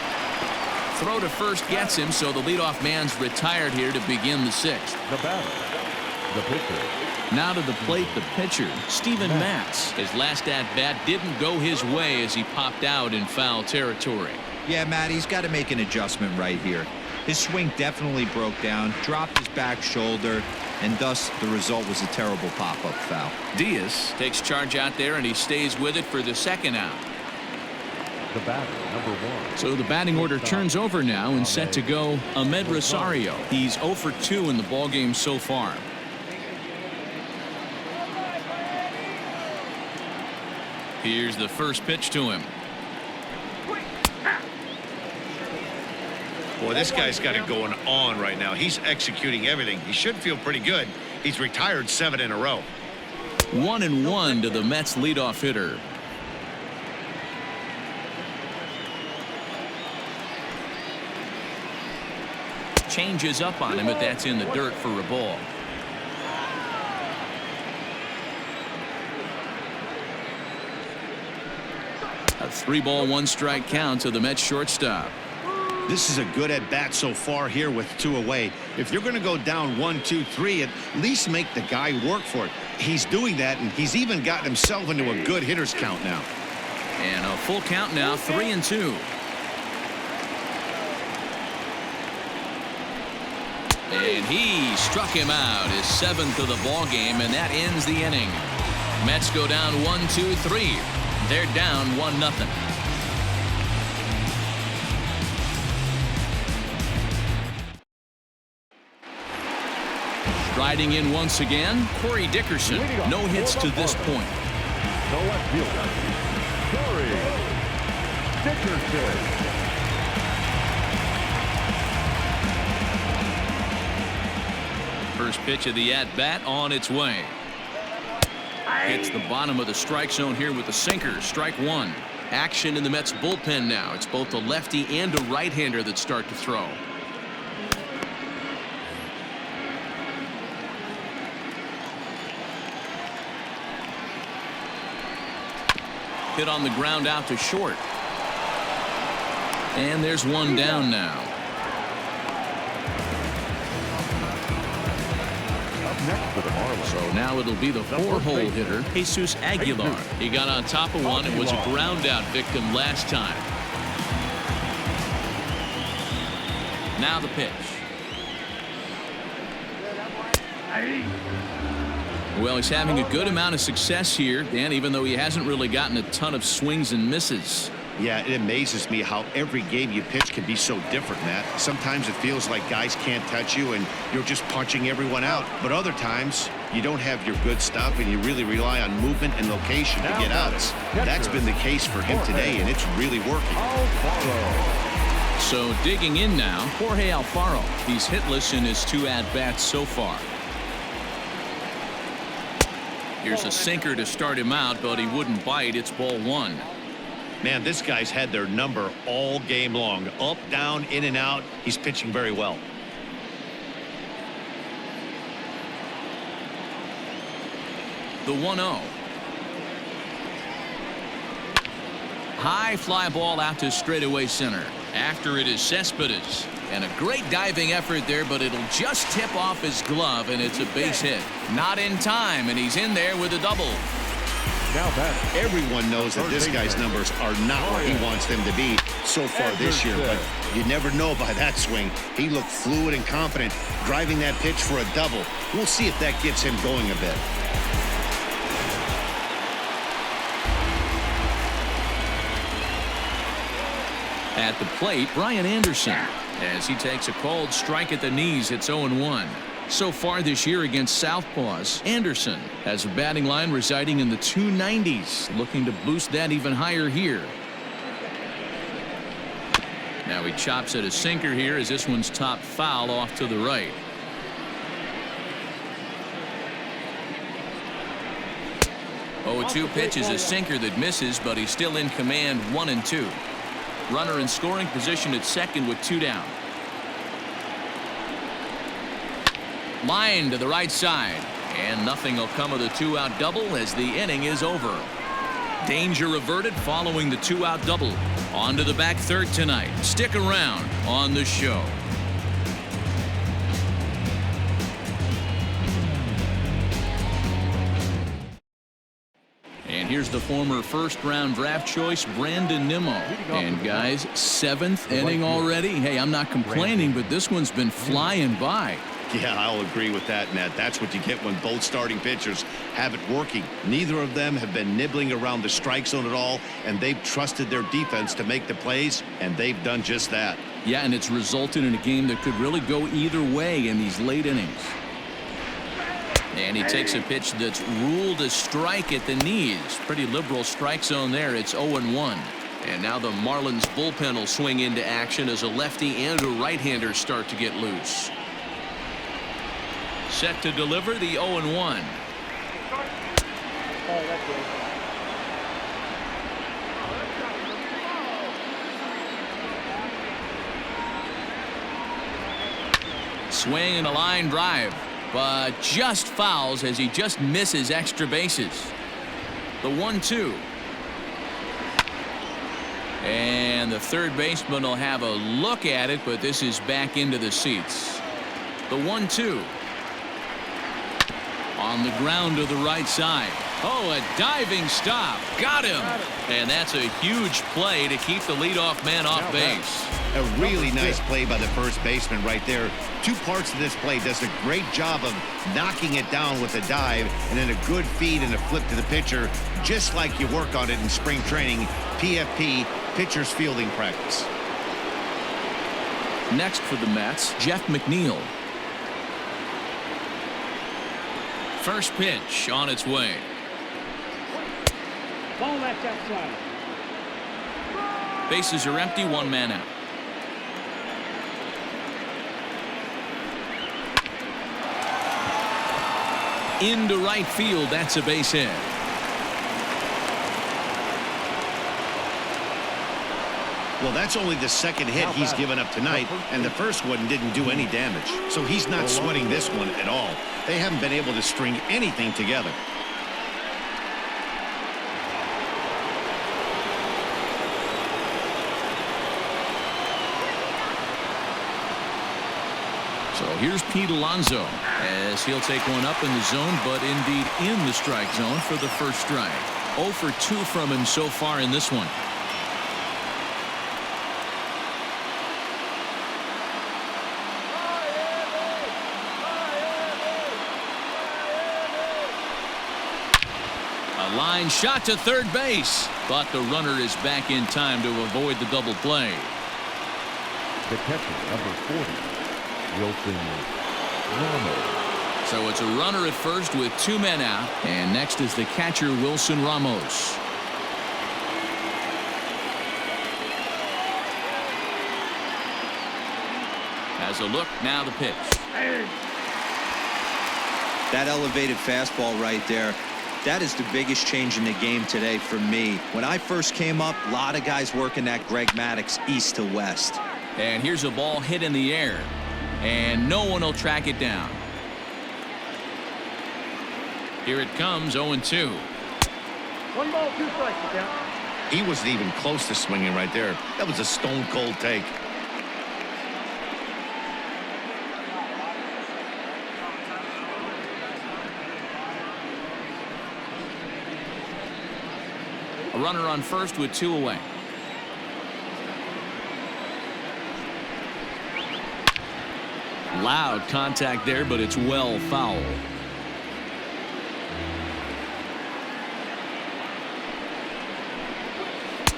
Throw to first gets him, so the leadoff man's retired here to begin the sixth. The batter, the pitcher. Now to the plate, the pitcher, Steven Matz. His last at-bat didn't go his way as he popped out in foul territory. Yeah, Matt, he's got to make an adjustment right here. His swing definitely broke down, dropped his back shoulder, and thus the result was a terrible pop-up foul. Diaz takes charge out there, and he stays with it for the second out. The batter, number 1. So the batting order turns over now and set to go Ahmed Rosario. He's 0 for 2 in the ballgame so far. Here's the first pitch to him. Boy, this guy's got it going on right now. He's executing everything. He should feel pretty good. He's retired 7 in a row. 1-1 to the Mets leadoff hitter. Changes up on him, but that's in the dirt for a ball. A 3-ball 1-strike count to the Mets shortstop. This is a good at-bat so far here with 2 away. If you're going to go down 1, 2, 3, at least make the guy work for it. He's doing that, and he's even gotten himself into a good hitter's count now. And a full count now, 3-2. And he struck him out, his 7th of the ball game, and that ends the inning. Mets go down 1-2-3. They're down 1-0. Riding in once again, Corey Dickerson. No hits to this point. The left fielder, Corey Dickerson. First pitch of the at-bat on its way. Hits the bottom of the strike zone here with the sinker. Strike 1. Action in the Mets bullpen now. It's both a lefty and a right-hander that start to throw. Hit on the ground out to short. And there's one down now. Next for the Marlins. So now it'll be the 4-hole hitter, Jesus Aguilar. He got on top of one and was a ground out victim last time. Now the pitch. Well, he's having a good amount of success here, Dan, even though he hasn't really gotten a ton of swings and misses. Yeah, it amazes me how every game you pitch can be so different, Matt. Sometimes it feels like guys can't touch you and you're just punching everyone out. But other times you don't have your good stuff and you really rely on movement and location to get outs. That's been the case for him today, and it's really working. So digging in now, Jorge Alfaro. He's hitless in his 2 at-bats so far. Here's a sinker to start him out, but he wouldn't bite. It's ball 1. Man, this guy's had their number all game long. Up, down, in and out. He's pitching very well. The 1-0. High fly ball out to straightaway center. After it is Cespedes. And a great diving effort there, but it'll just tip off his glove, and it's a base hit. Not in time, and he's in there with a double. Now back. Everyone knows that this guy's numbers are not where he wants them to be so far this year, but you never know by that swing. He looked fluid and confident, driving that pitch for a double. We'll see if that gets him going a bit. At the plate, Brian Anderson. As he takes a cold strike at the knees, it's 0-1. So far this year against Southpaws, Anderson has a batting line residing in the 290s, looking to boost that even higher here. Now he chops at a sinker here as this one's top foul off to the right. Oh, 2 pitch is a sinker that misses, but he's still in command. 1-2. Runner in scoring position at second with 2 down. Line to the right side, and nothing will come of the 2-out double as the inning is over. Danger averted following the 2-out double. On to the back third tonight. Stick around on the show. And here's the former first-round draft choice, Brandon Nimmo. And guys, 7th inning already. Hey, I'm not complaining, but this one's been flying by. Yeah, I'll agree with that, Ned. That's what you get when both starting pitchers have it working. Neither of them have been nibbling around the strike zone at all, and they've trusted their defense to make the plays, and they've done just that. Yeah, and it's resulted in a game that could really go either way in these late innings. And he takes a pitch that's ruled a strike at the knees. Pretty liberal strike zone there. It's 0-1. And now the Marlins bullpen will swing into action as a lefty and a right-hander start to get loose. Set to deliver the 0-1. Swing and a line drive, but just fouls as he just misses extra bases. The 1-2. And the third baseman will have a look at it, but this is back into the seats. The 1-2. On the ground to the right side. Oh, a diving stop. Got him. And that's a huge play to keep the leadoff man off base. A really nice play by the first baseman right there. Two parts of this play. Does a great job of knocking it down with a dive and then a good feed and a flip to the pitcher, just like you work on it in spring training. PFP, pitcher's fielding practice. Next for the Mets, Jeff McNeil. First pitch on its way. Ball that's outside. Bases are empty, one man out. Into right field, that's a base hit. Well, that's only the second hit he's given up tonight, and the first one didn't do any damage. So he's not sweating this one at all. They haven't been able to string anything together. So here's Pete Alonso as he'll take one up in the zone, but indeed in the strike zone for the first strike. 0 for 2 from him so far in this one. A line shot to third base, but the runner is back in time to avoid the double play. The catcher, number 40, Wilson Ramos. So it's a runner at first with 2 men out, and next is the catcher Wilson Ramos. Has a look, now the pitch. That elevated fastball right there, that is the biggest change in the game today for me. When I first came up, a lot of guys working that Greg Maddux east to west. And here's a ball hit in the air, and no one will track it down. Here it comes, 0-2. 1 ball, 2 strikes, down. He wasn't even close to swinging right there. That was a stone-cold take. A runner on first with 2 away. Loud contact there, but it's well foul.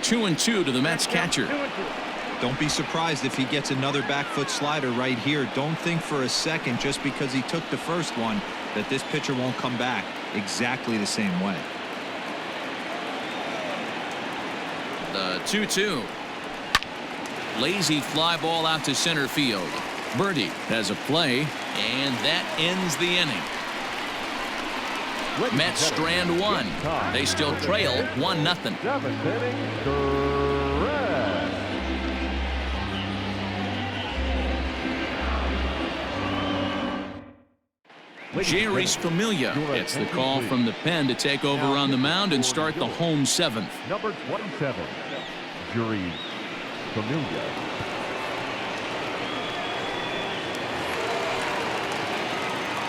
Two and two to the Mets catcher. Don't be surprised if he gets another back foot slider right here. Don't think for a second, just because he took the first one, that this pitcher won't come back exactly the same way. The 2-2. Lazy fly ball out to center field. Birdie has a play, and that ends the inning. Mets strand one. They still trail 1-0. 7th inning, correct. Jerry's Familia gets the call from the pen to take over on the mound and start the home seventh. Number 27, Jerry Familia.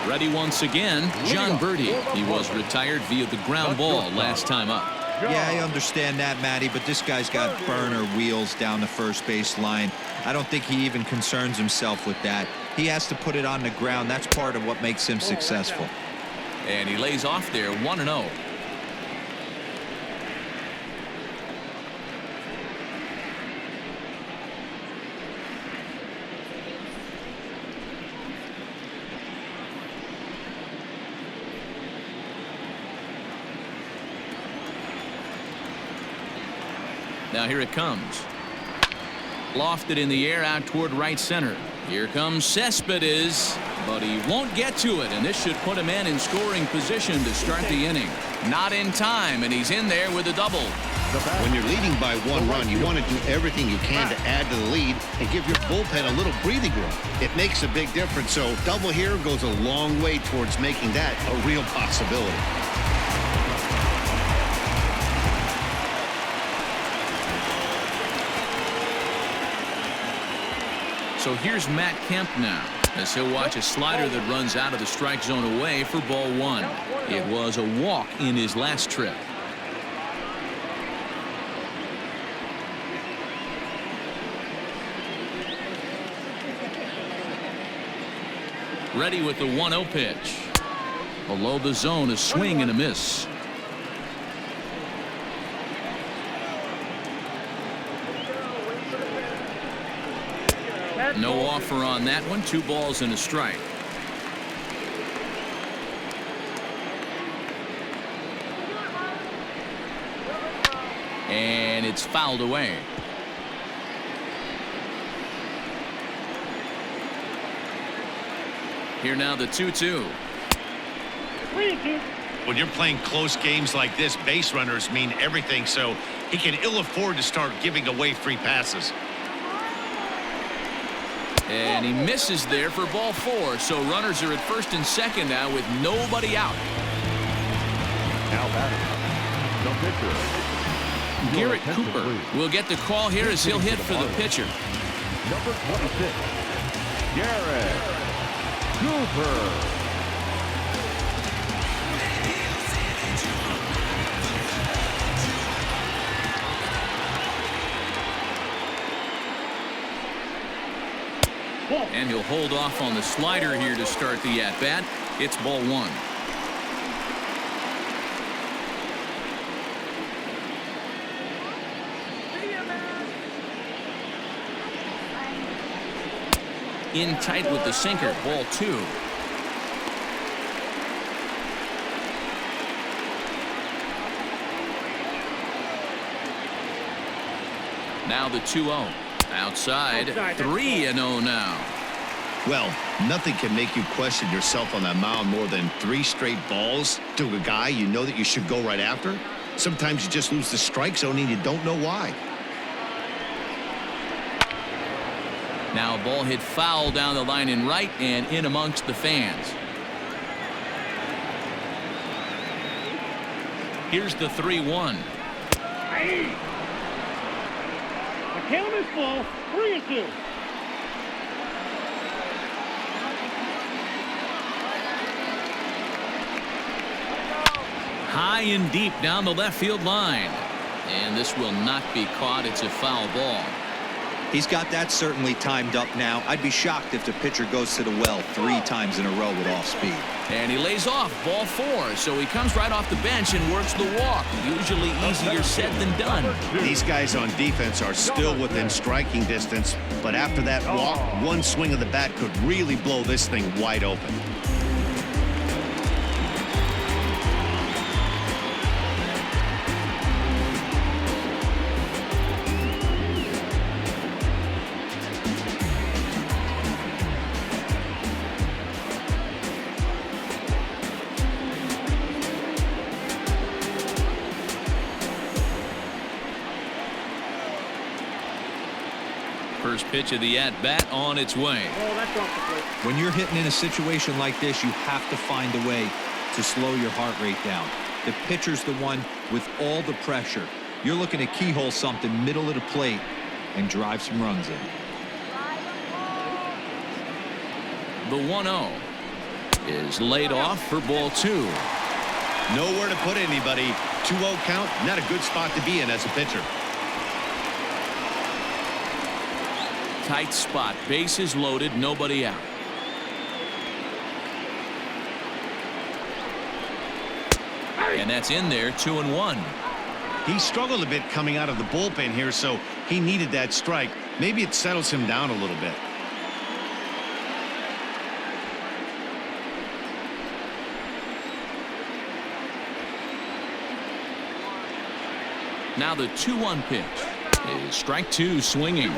Ready once again, John Birdie. He was retired via the ground ball last time up. Yeah, I understand that, Matty, but this guy's got burner wheels down the first base line. I don't think he even concerns himself with that. He has to put it on the ground. That's part of what makes him successful. And he lays off there 1-0. Now here it comes. Lofted in the air out toward right center. Here comes Cespedes, but he won't get to it, and this should put a man in scoring position to start the inning. Not in time, and he's in there with a double. When you're leading by 1 run, you want to do everything you can to add to the lead and give your bullpen a little breathing room. It makes a big difference, so double here goes a long way towards making that a real possibility. So here's Matt Kemp now, as he'll watch a slider that runs out of the strike zone away for ball 1. It was a walk in his last trip. Ready with the 1-0 pitch. Below the zone, a swing and a miss. No offer on that one. 2 balls and a strike. And it's fouled away. Here now the 2-2. 3-2. When you're playing close games like this, base runners mean everything, so he can ill afford to start giving away free passes. And he misses there for ball 4. So runners are at first and second now with nobody out. Now batting, the pitcher. Garrett Cooper will get the call here as he'll hit for the pitcher. Number 26, Garrett Cooper. And he'll hold off on the slider here to start the at-bat. It's ball 1. In tight with the sinker, ball 2. Now the 2-0. Outside, 3-0 now. Well, nothing can make you question yourself on that mound more than 3 straight balls to a guy you know that you should go right after. Sometimes you just lose the strike zone and you don't know why. Now a ball hit foul down the line in right and in amongst the fans. Here's the 3-1. The count is full. 3-2. High and deep down the left field line. And this will not be caught. It's a foul ball. He's got that certainly timed up now. I'd be shocked if the pitcher goes to the well 3 times in a row with off speed. And he lays off ball 4. So he comes right off the bench and works the walk. Usually easier said than done. These guys on defense are still within striking distance, but after that walk, one swing of the bat could really blow this thing wide open. First pitch of the at-bat on its way. Oh, that's off the plate. When you're hitting in a situation like this, you have to find a way to slow your heart rate down. The pitcher's the one with all the pressure. You're looking to keyhole something middle of the plate and drive some runs in. The 1-0 is laid off for ball 2. Nowhere to put anybody. 2-0 count, not a good spot to be in as a pitcher. Tight spot, bases loaded, nobody out. And that's in there, 2-1. He struggled a bit coming out of the bullpen here, so he needed that strike. Maybe it settles him down a little bit. Now the 2-1 pitch is strike 2 swinging.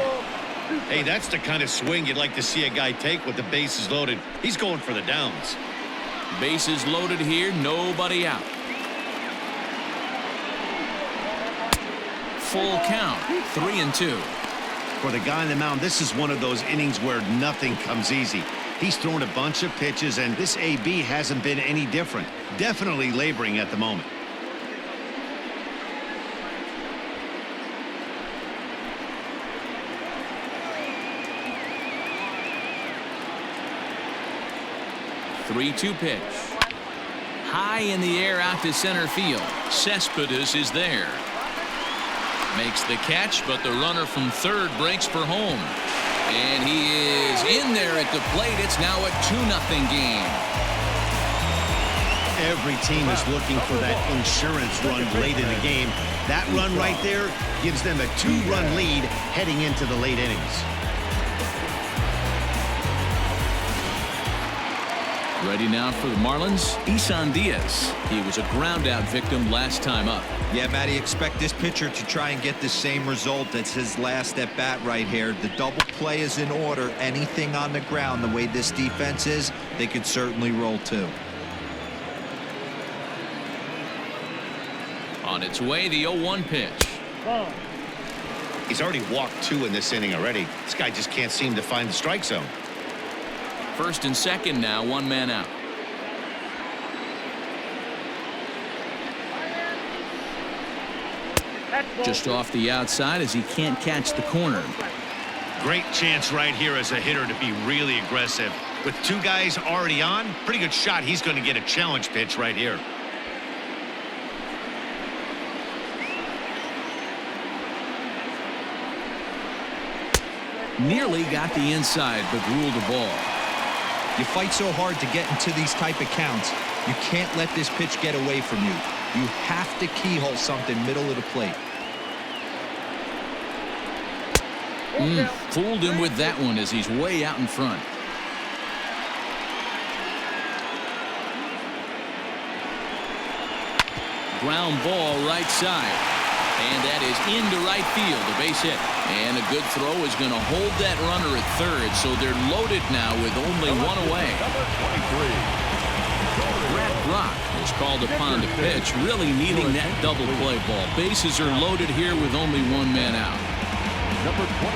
Hey, that's the kind of swing you'd like to see a guy take with the bases loaded. He's going for the downs. Bases loaded here, nobody out. Full count, 3-2. For the guy on the mound, this is one of those innings where nothing comes easy. He's thrown a bunch of pitches, and this AB hasn't been any different. Definitely laboring at the moment. Three-two pitch. High in the air out to center field. Cespedes is there. Makes the catch, but the runner from third breaks for home. And he is in there at the plate. It's now a 2-0 game. Every team is looking for that insurance run late in the game. That run right there gives them a 2-run lead heading into the late innings. Ready now for the Marlins, Isan Diaz. He was a ground-out victim last time up. Yeah, Matty, expect this pitcher to try and get the same result as his last at-bat right here. The double play is in order. Anything on the ground, the way this defense is, they could certainly roll too. On its way, the 0-1 pitch. He's already walked 2 in this inning already. This guy just can't seem to find the strike zone. First and second now, 1 man out. Just off the outside as he can't catch the corner. Great chance right here as a hitter to be really aggressive. With 2 guys already on, pretty good shot. He's going to get a challenge pitch right here. Nearly got the inside, but ruled a ball. You fight so hard to get into these type of counts. You can't let this pitch get away from you. You have to keyhole something middle of the plate. Fooled him with that one as he's way out in front. Ground ball right side. And that is into right field, a base hit. And a good throw is going to hold that runner at third, so they're loaded now with only 1 away. Brad Brock is called upon to pitch, really needing that double play ball. Bases are loaded here with only 1 man out. Number 29,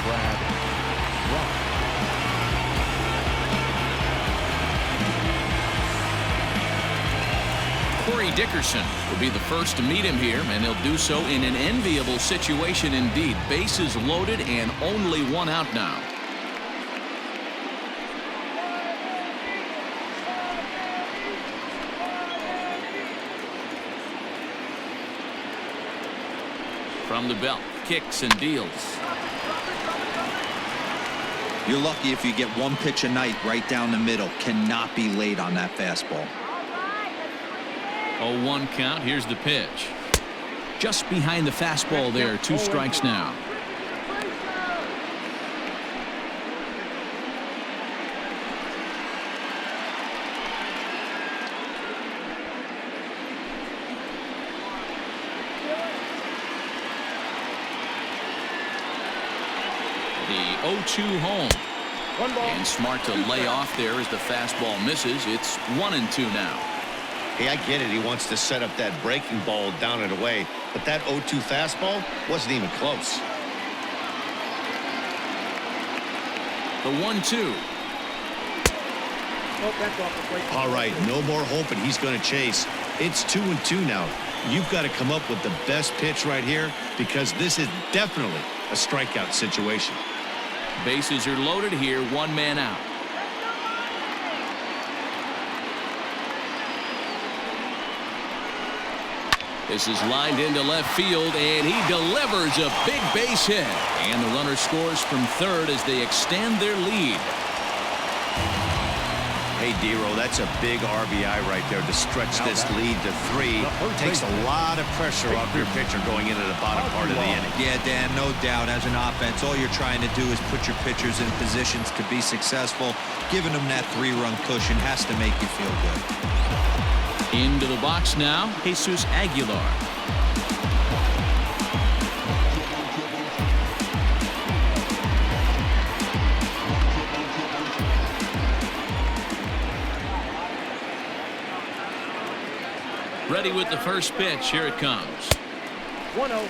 Brad Brock. Corey Dickerson will be the first to meet him here, and he'll do so in an enviable situation indeed. Bases loaded and only 1 out now. From the belt, kicks and deals. You're lucky if you get 1 pitch a night right down the middle. Cannot be late on that fastball. 0-1 count. Here's the pitch. Just behind the fastball there. 2 strikes now. The 0-2 home. And smart to lay off there as the fastball misses. It's 1-2 now. Hey, I get it. He wants to set up that breaking ball down and away. But that 0-2 fastball wasn't even close. The 1-2. Oh, that's off the plate. All right, no more hoping he's going to chase. It's 2-2 now. You've got to come up with the best pitch right here because this is definitely a strikeout situation. Bases are loaded here, one man out. This is lined into left field, and he delivers a big base hit. And the runner scores from third as they extend their lead. Hey, D-Row, that's a big RBI right there to stretch this lead to 3. Takes a lot of pressure off your pitcher going into the bottom part of the inning. Yeah, Dan, no doubt. As an offense, all you're trying to do is put your pitchers in positions to be successful. Giving them that 3-run cushion has to make you feel good. Into the box now, Jesus Aguilar. Ready with the first pitch. Here it comes. 1-0.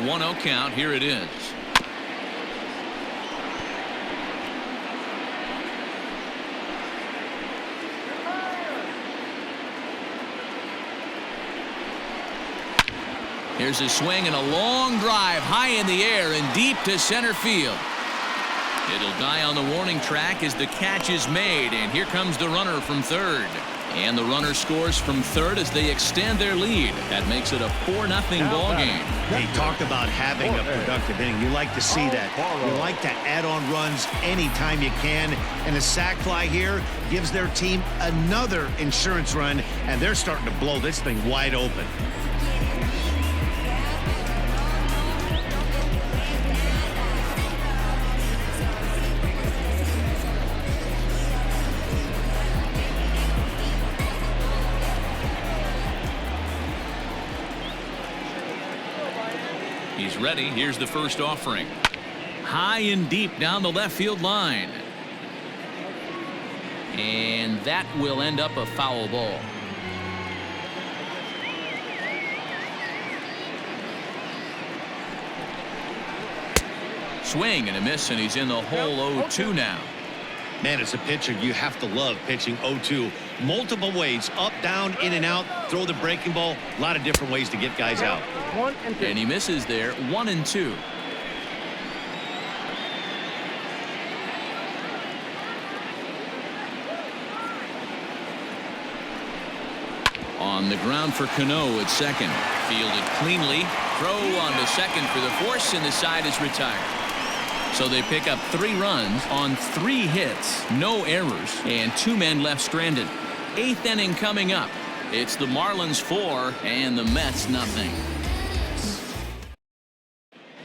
One 1-0 count. Here it is. Here's a swing and a long drive high in the air and deep to center field. It'll die on the warning track as the catch is made, and here comes the runner from third. And the runner scores from third as they extend their lead. That makes it a 4-0 ball game. Hey, talk about having a productive inning. You like to see that. You like to add on runs anytime you can. And a sac fly here gives their team another insurance run, and they're starting to blow this thing wide open. He's ready. Here's the first offering. High and deep down the left field line. And that will end up a foul ball. Swing and a miss, and he's in the hole 0-2 now. Man, as a pitcher, you have to love pitching 0-2. Multiple ways, up, down, in and out, throw the breaking ball. A lot of different ways to get guys out. 1-2. And he misses there, 1-2. On the ground for Cano at second. Fielded cleanly. Throw on to second for the force, and the side is retired. So they pick up 3 runs on 3 hits, no errors, and 2 men left stranded. 8th inning coming up. It's the Marlins 4 and the Mets nothing.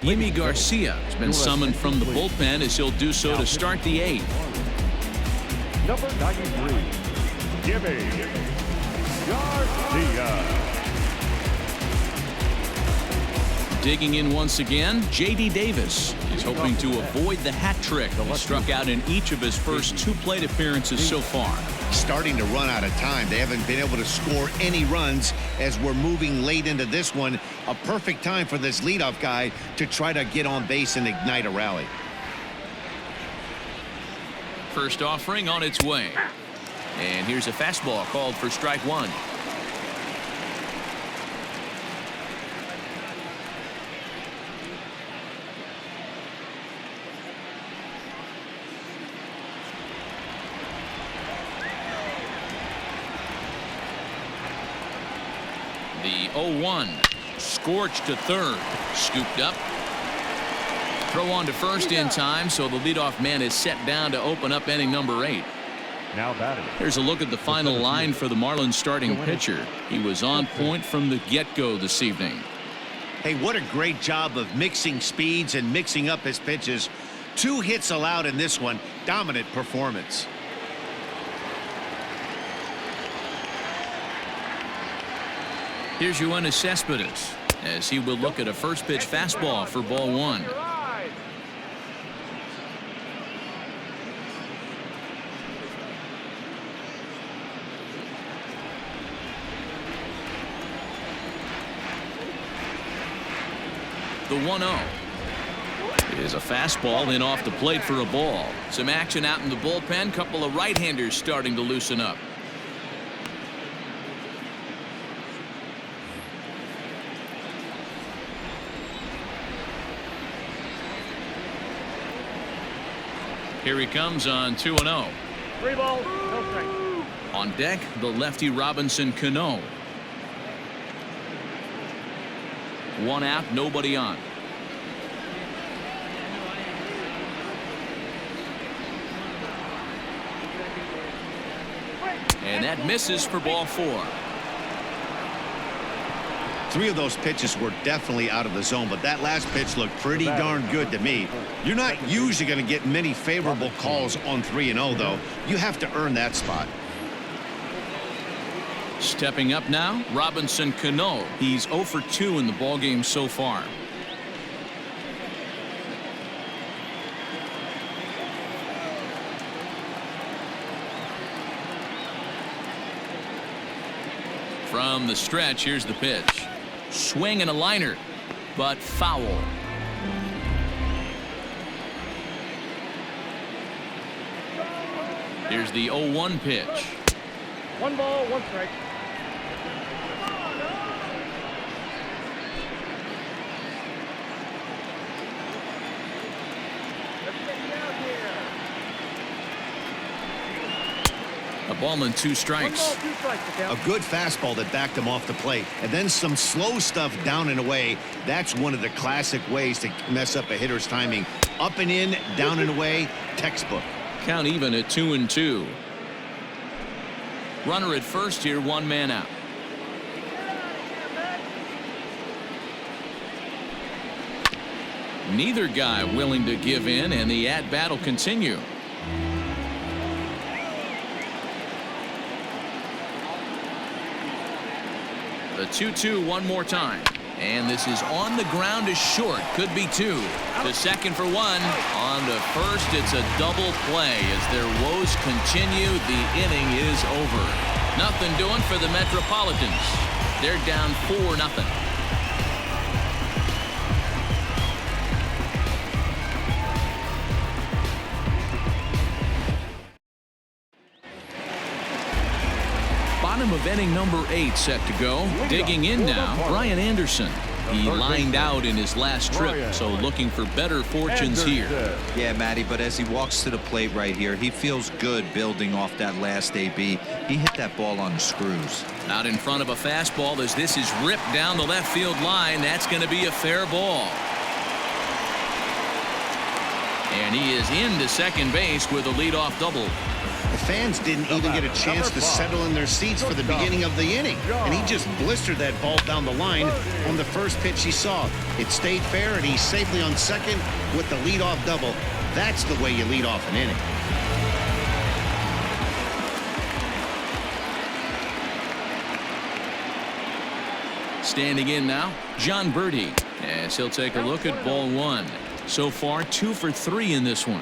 Yimi Garcia has been summoned from the bullpen as he'll do so to start the 8th. Number 93, Yimi Garcia. Digging in once again, J.D. Davis. He's hoping to avoid the hat trick. He struck out in each of his first 2 plate appearances so far. Starting to run out of time. They haven't been able to score any runs as we're moving late into this one. A perfect time for this leadoff guy to try to get on base and ignite a rally. First offering on its way. And here's a fastball called for strike 1. The 0-1. Scorched to third. Scooped up. Throw on to first in time, so the leadoff man is set down to open up inning number 8. Now batting. Here's a look at the final line for the Marlins starting pitcher. He was on point from the get-go this evening. Hey, what a great job of mixing speeds and mixing up his pitches. 2 hits allowed in this one. Dominant performance. Here's Yoenis Cespedes as he will look at a first pitch fastball for ball 1. The 1-0 is a fastball in off the plate for a ball. Some action out in the bullpen. Couple of right-handers starting to loosen up. Here he comes on 2-0. 3 balls, no strikes. On deck, the lefty Robinson Cano. 1 out, nobody on. And that misses for ball 4. 3 of those pitches were definitely out of the zone, but that last pitch looked pretty darn good to me. You're not usually going to get many favorable calls on 3-0, though. You have to earn that spot. Stepping up now, Robinson Cano. He's 0 for 2 in the ballgame so far. From the stretch, here's the pitch. Swing and a liner, but foul. Here's the 0-1 pitch. 1 ball, 1 strike. A ball and 2 strikes. 1 ball, 2 strikes. A good fastball that backed him off the plate, and then some slow stuff down and away. That's one of the classic ways to mess up a hitter's timing. Up and in, down and away, textbook. Count even at 2-2. Runner at first here, 1 man out. Neither guy willing to give in, and the at-bat will continue. The 2-2 one more time. And this is on the ground to short. Could be 2. To second for 1. On to first, it's a double play. As their woes continue, the inning is over. Nothing doing for the Metropolitans. They're down 4-0. Bottom of inning number 8 set to go. Digging in now, Brian Anderson. He lined out in his last trip, so looking for better fortunes here. Yeah, Matty, but as he walks to the plate right here, he feels good building off that last AB. He hit that ball on the screws. Out in front of a fastball as this is ripped down the left field line. That's going to be a fair ball. And he is into second base with a leadoff double. The fans didn't even get a chance to settle in their seats for the beginning of the inning, and he just blistered that ball down the line on the first pitch he saw. It stayed fair, and he's safely on second with the leadoff double. That's the way you lead off an inning. Standing in now, John Birdie, as he'll take a look at ball 1. So far, 2 for 3 in this one.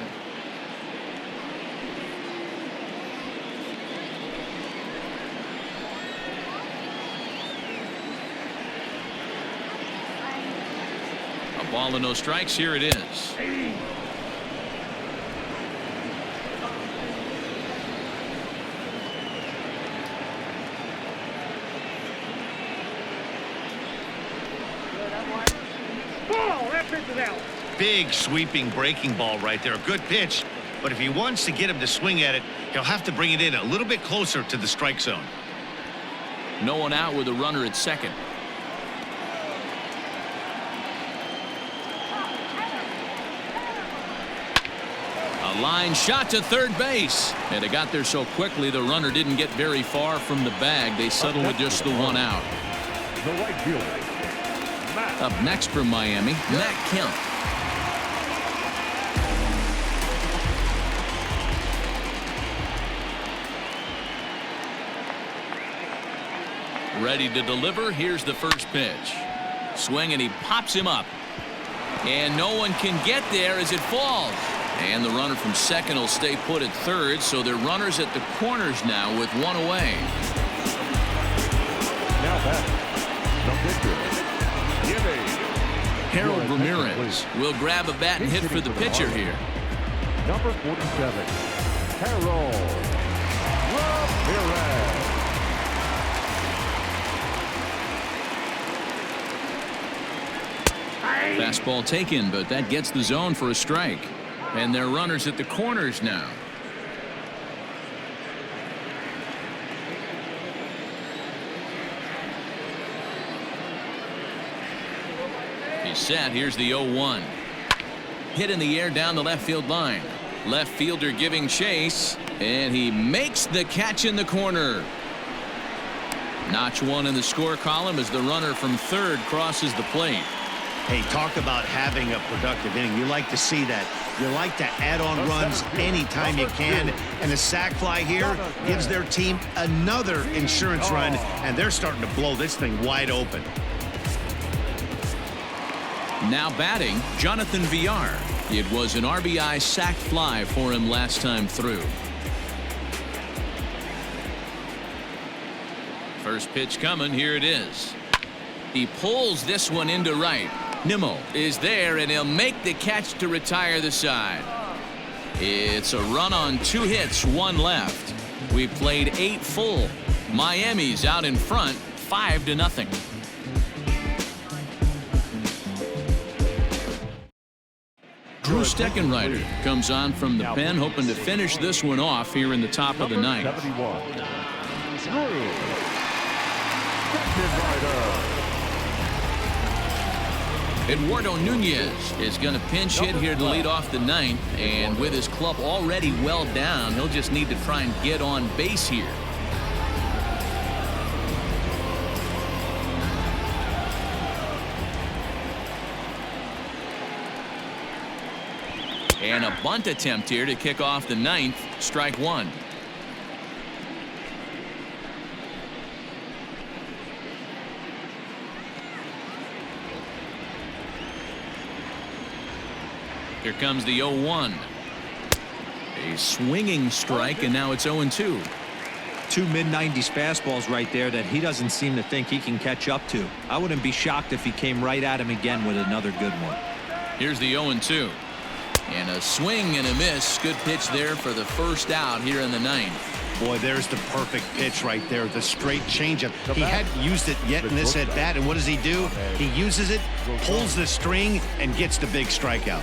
A ball and no strikes. Here it is. Ball, that pitch is out. Big sweeping breaking ball right there. A good pitch, but if he wants to get him to swing at it, he'll have to bring it in a little bit closer to the strike zone. No one out with a runner at second. A line shot to third base, and it got there so quickly the runner didn't get very far from the bag. They settled with just the 1 out. The right fielder. Up next from Miami, Matt Kemp. Ready to deliver. Here's the first pitch. Swing, and he pops him up. And no one can get there as it falls. And the runner from second will stay put at third, so they're runners at the corners now with 1 away. Now batting, the pitcher, Jimmy. Harold Ramirez will grab a bat and hit for the pitcher here. Number 47, Harold Ramirez. Fastball taken, but that gets the zone for a strike. And they're runners at the corners now. He's set. Here's the 0-1. Hit in the air down the left field line. Left fielder giving chase, and he makes the catch in the corner. Notch one in the score column as the runner from third crosses the plate. Hey, talk about having a productive inning. You like to see that. You like to add on runs anytime you can. And the sac fly here gives their team another insurance run, and they're starting to blow this thing wide open. Now batting, Jonathan Villar. It was an RBI sac fly for him last time through. First pitch coming. Here it is. He pulls this one into right. Nimmo is there, and he'll make the catch to retire the side. It's a run on 2 hits, 1 left. We played 8 full. Miami's out in front, 5-0. Drew Steckenrider comes on from the pen, hoping to finish this one off here in the top of the ninth. 71, Drew Steckenrider. Eduardo Nunez is going to pinch hit here to lead off the ninth, and with his club already well down, he'll just need to try and get on base here. And a bunt attempt here to kick off the ninth. Strike one. Here comes the 0-1. A swinging strike, and now it's 0-2. 2 mid-90s fastballs right there that he doesn't seem to think he can catch up to. I wouldn't be shocked if he came right at him again with another good one. Here's the 0-2. And a swing and a miss. Good pitch there for the first out here in the ninth. Boy, there's the perfect pitch right there, the straight changeup. He hadn't used it yet in this at-bat, and what does he do? He uses it, pulls the string, and gets the big strikeout.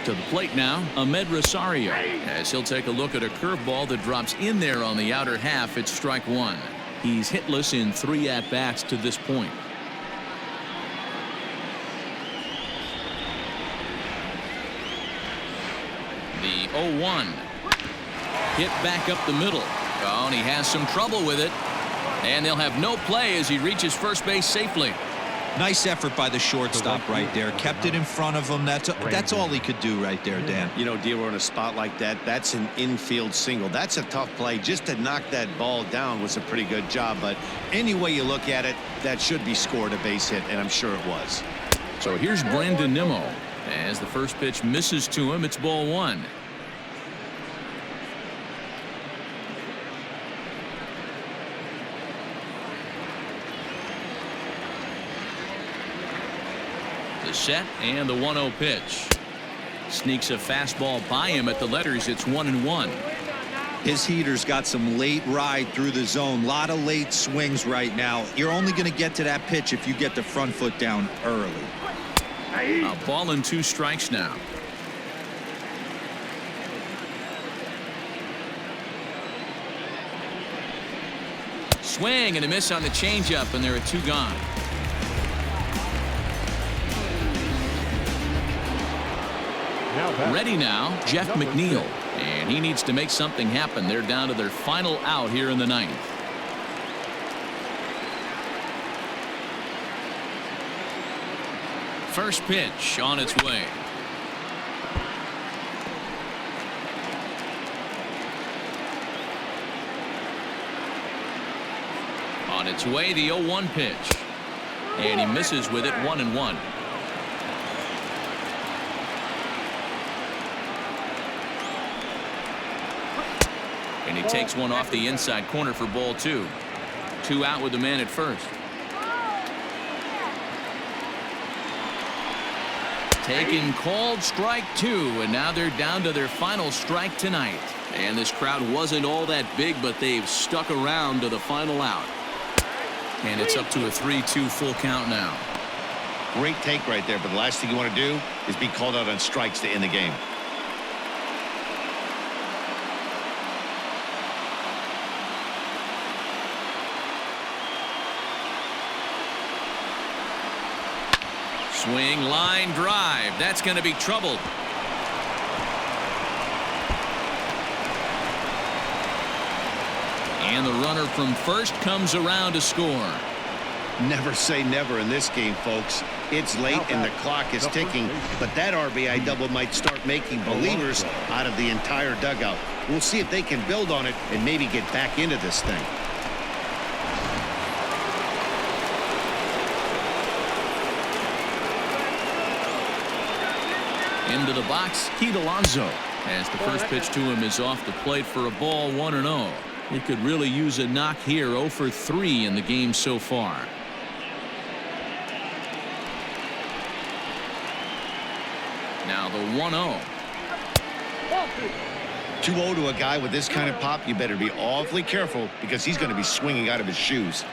To the plate now, Ahmed Rosario, as he'll take a look at a curveball that drops in there on the outer half. It's strike one. He's hitless in 3 at-bats to this point. The 0-1. Hit back up the middle. Oh, and he has some trouble with it. And they'll have no play as he reaches first base safely. Nice effort by the shortstop right there. Kept it in front of him. That's all he could do right there, Dan. You know, Dealer, in a spot like that, that's an infield single. That's a tough play. Just to knock that ball down was a pretty good job. But any way you look at it, that should be scored a base hit, and I'm sure it was. So here's Brandon Nimmo. As the first pitch misses to him, it's ball 1. The set and the 1-0 pitch. Sneaks a fastball by him at the letters. It's 1-1. His heater's got some late ride through the zone. A lot of late swings right now. You're only going to get to that pitch if you get the front foot down early. A ball and 2 strikes now. Swing and a miss on the changeup, and there are 2 gone. Ready now, Jeff McNeil, and he needs to make something happen. They're down to their final out here in the ninth. First pitch on its way. On its way, the 0-1 pitch, and he misses with it. 1-1. And he takes one off the inside corner for ball 2. 2 out with the man at first. Taken, called strike 2, and now they're down to their final strike tonight. And this crowd wasn't all that big, but they've stuck around to the final out. And it's up to a 3-2 full count now. Great take right there, but the last thing you want to do is be called out on strikes to end the game. Swing, line drive. That's going to be troubled. And the runner from first comes around to score. Never say never in this game, folks. It's late and the clock is ticking, but that RBI double might start making believers out of the entire dugout. We'll see if they can build on it and maybe get back into this thing. Into the box, Pete Alonso, as the first pitch to him is off the plate for a ball, 1-0. He could really use a knock here. 0 for 3 in the game so far. Now the 1-0. 2-0 to a guy with this kind of pop, you better be awfully careful because he's going to be swinging out of his shoes.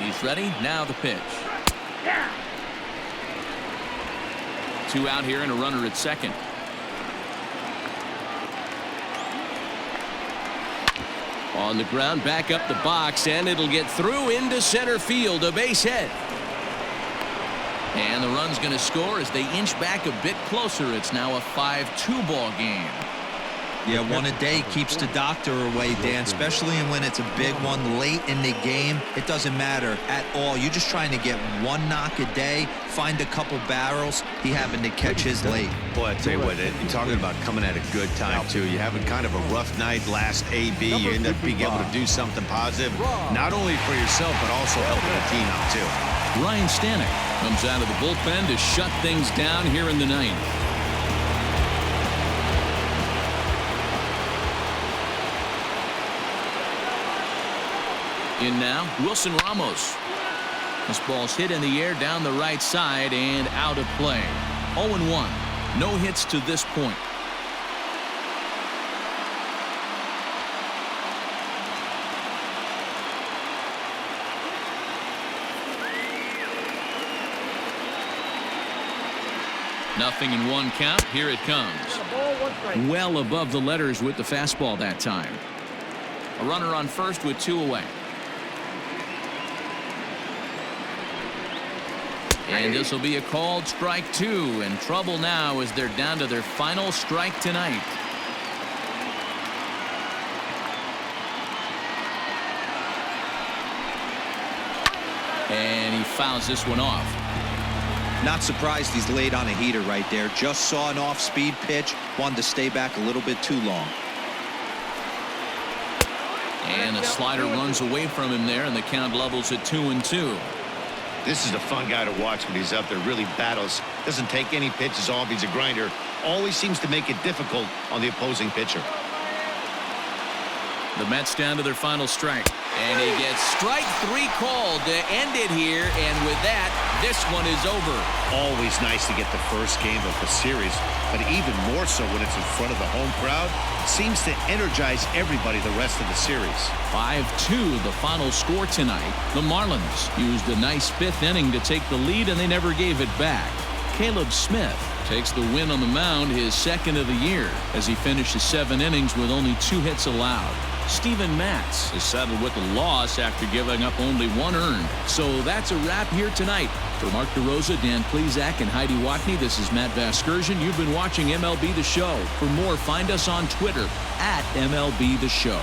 He's ready. Now the pitch. 2 out here and a runner at second. On the ground, back up the box, and it'll get through into center field, a base hit. And the run's going to score as they inch back a bit closer. It's now a 5-2 ball game. Yeah, one a day keeps the doctor away, Dan, especially when it's a big one late in the game. It doesn't matter at all. You're just trying to get one knock a day, find a couple barrels. He happened to catch his late. Boy, I tell you what, you're talking about coming at a good time, too. You're having kind of a rough night last AB. You end up being able to do something positive, not only for yourself, but also helping the team out, too. Ryan Stanek comes out of the bullpen to shut things down here in the ninth. In now, Wilson Ramos. This ball's hit in the air down the right side and out of play. 0-1. No hits to this point. Nothing in 1 count. Here it comes. Well above the letters with the fastball that time. A runner on first with 2 away. And this will be a called strike 2, and trouble now as they're down to their final strike tonight. And he fouls this one off. Not surprised he's laid on a heater right there. Just saw an off-speed pitch, wanted to stay back a little bit too long. And a slider runs away from him there, and the count levels at 2-2. This is a fun guy to watch when he's up there. Really battles. Doesn't take any pitches off. He's a grinder. Always seems to make it difficult on the opposing pitcher. The Mets down to their final strike. And he gets strike 3 called to end it here. And with that, this one is over. Always nice to get the first game of the series, but even more so when it's in front of the home crowd. Seems to energize everybody the rest of the series. 5-2 the final score tonight. The Marlins used a nice 5th inning to take the lead, and they never gave it back. Caleb Smith takes the win on the mound, his 2nd of the year, as he finishes 7 innings with only 2 hits allowed. Steven Matz is settled with a loss after giving up only 1 earned. So that's a wrap here tonight. For Mark DeRosa, Dan Plesac, and Heidi Watney, this is Matt Vasgersian. You've been watching MLB The Show. For more, find us on Twitter @MLB The Show.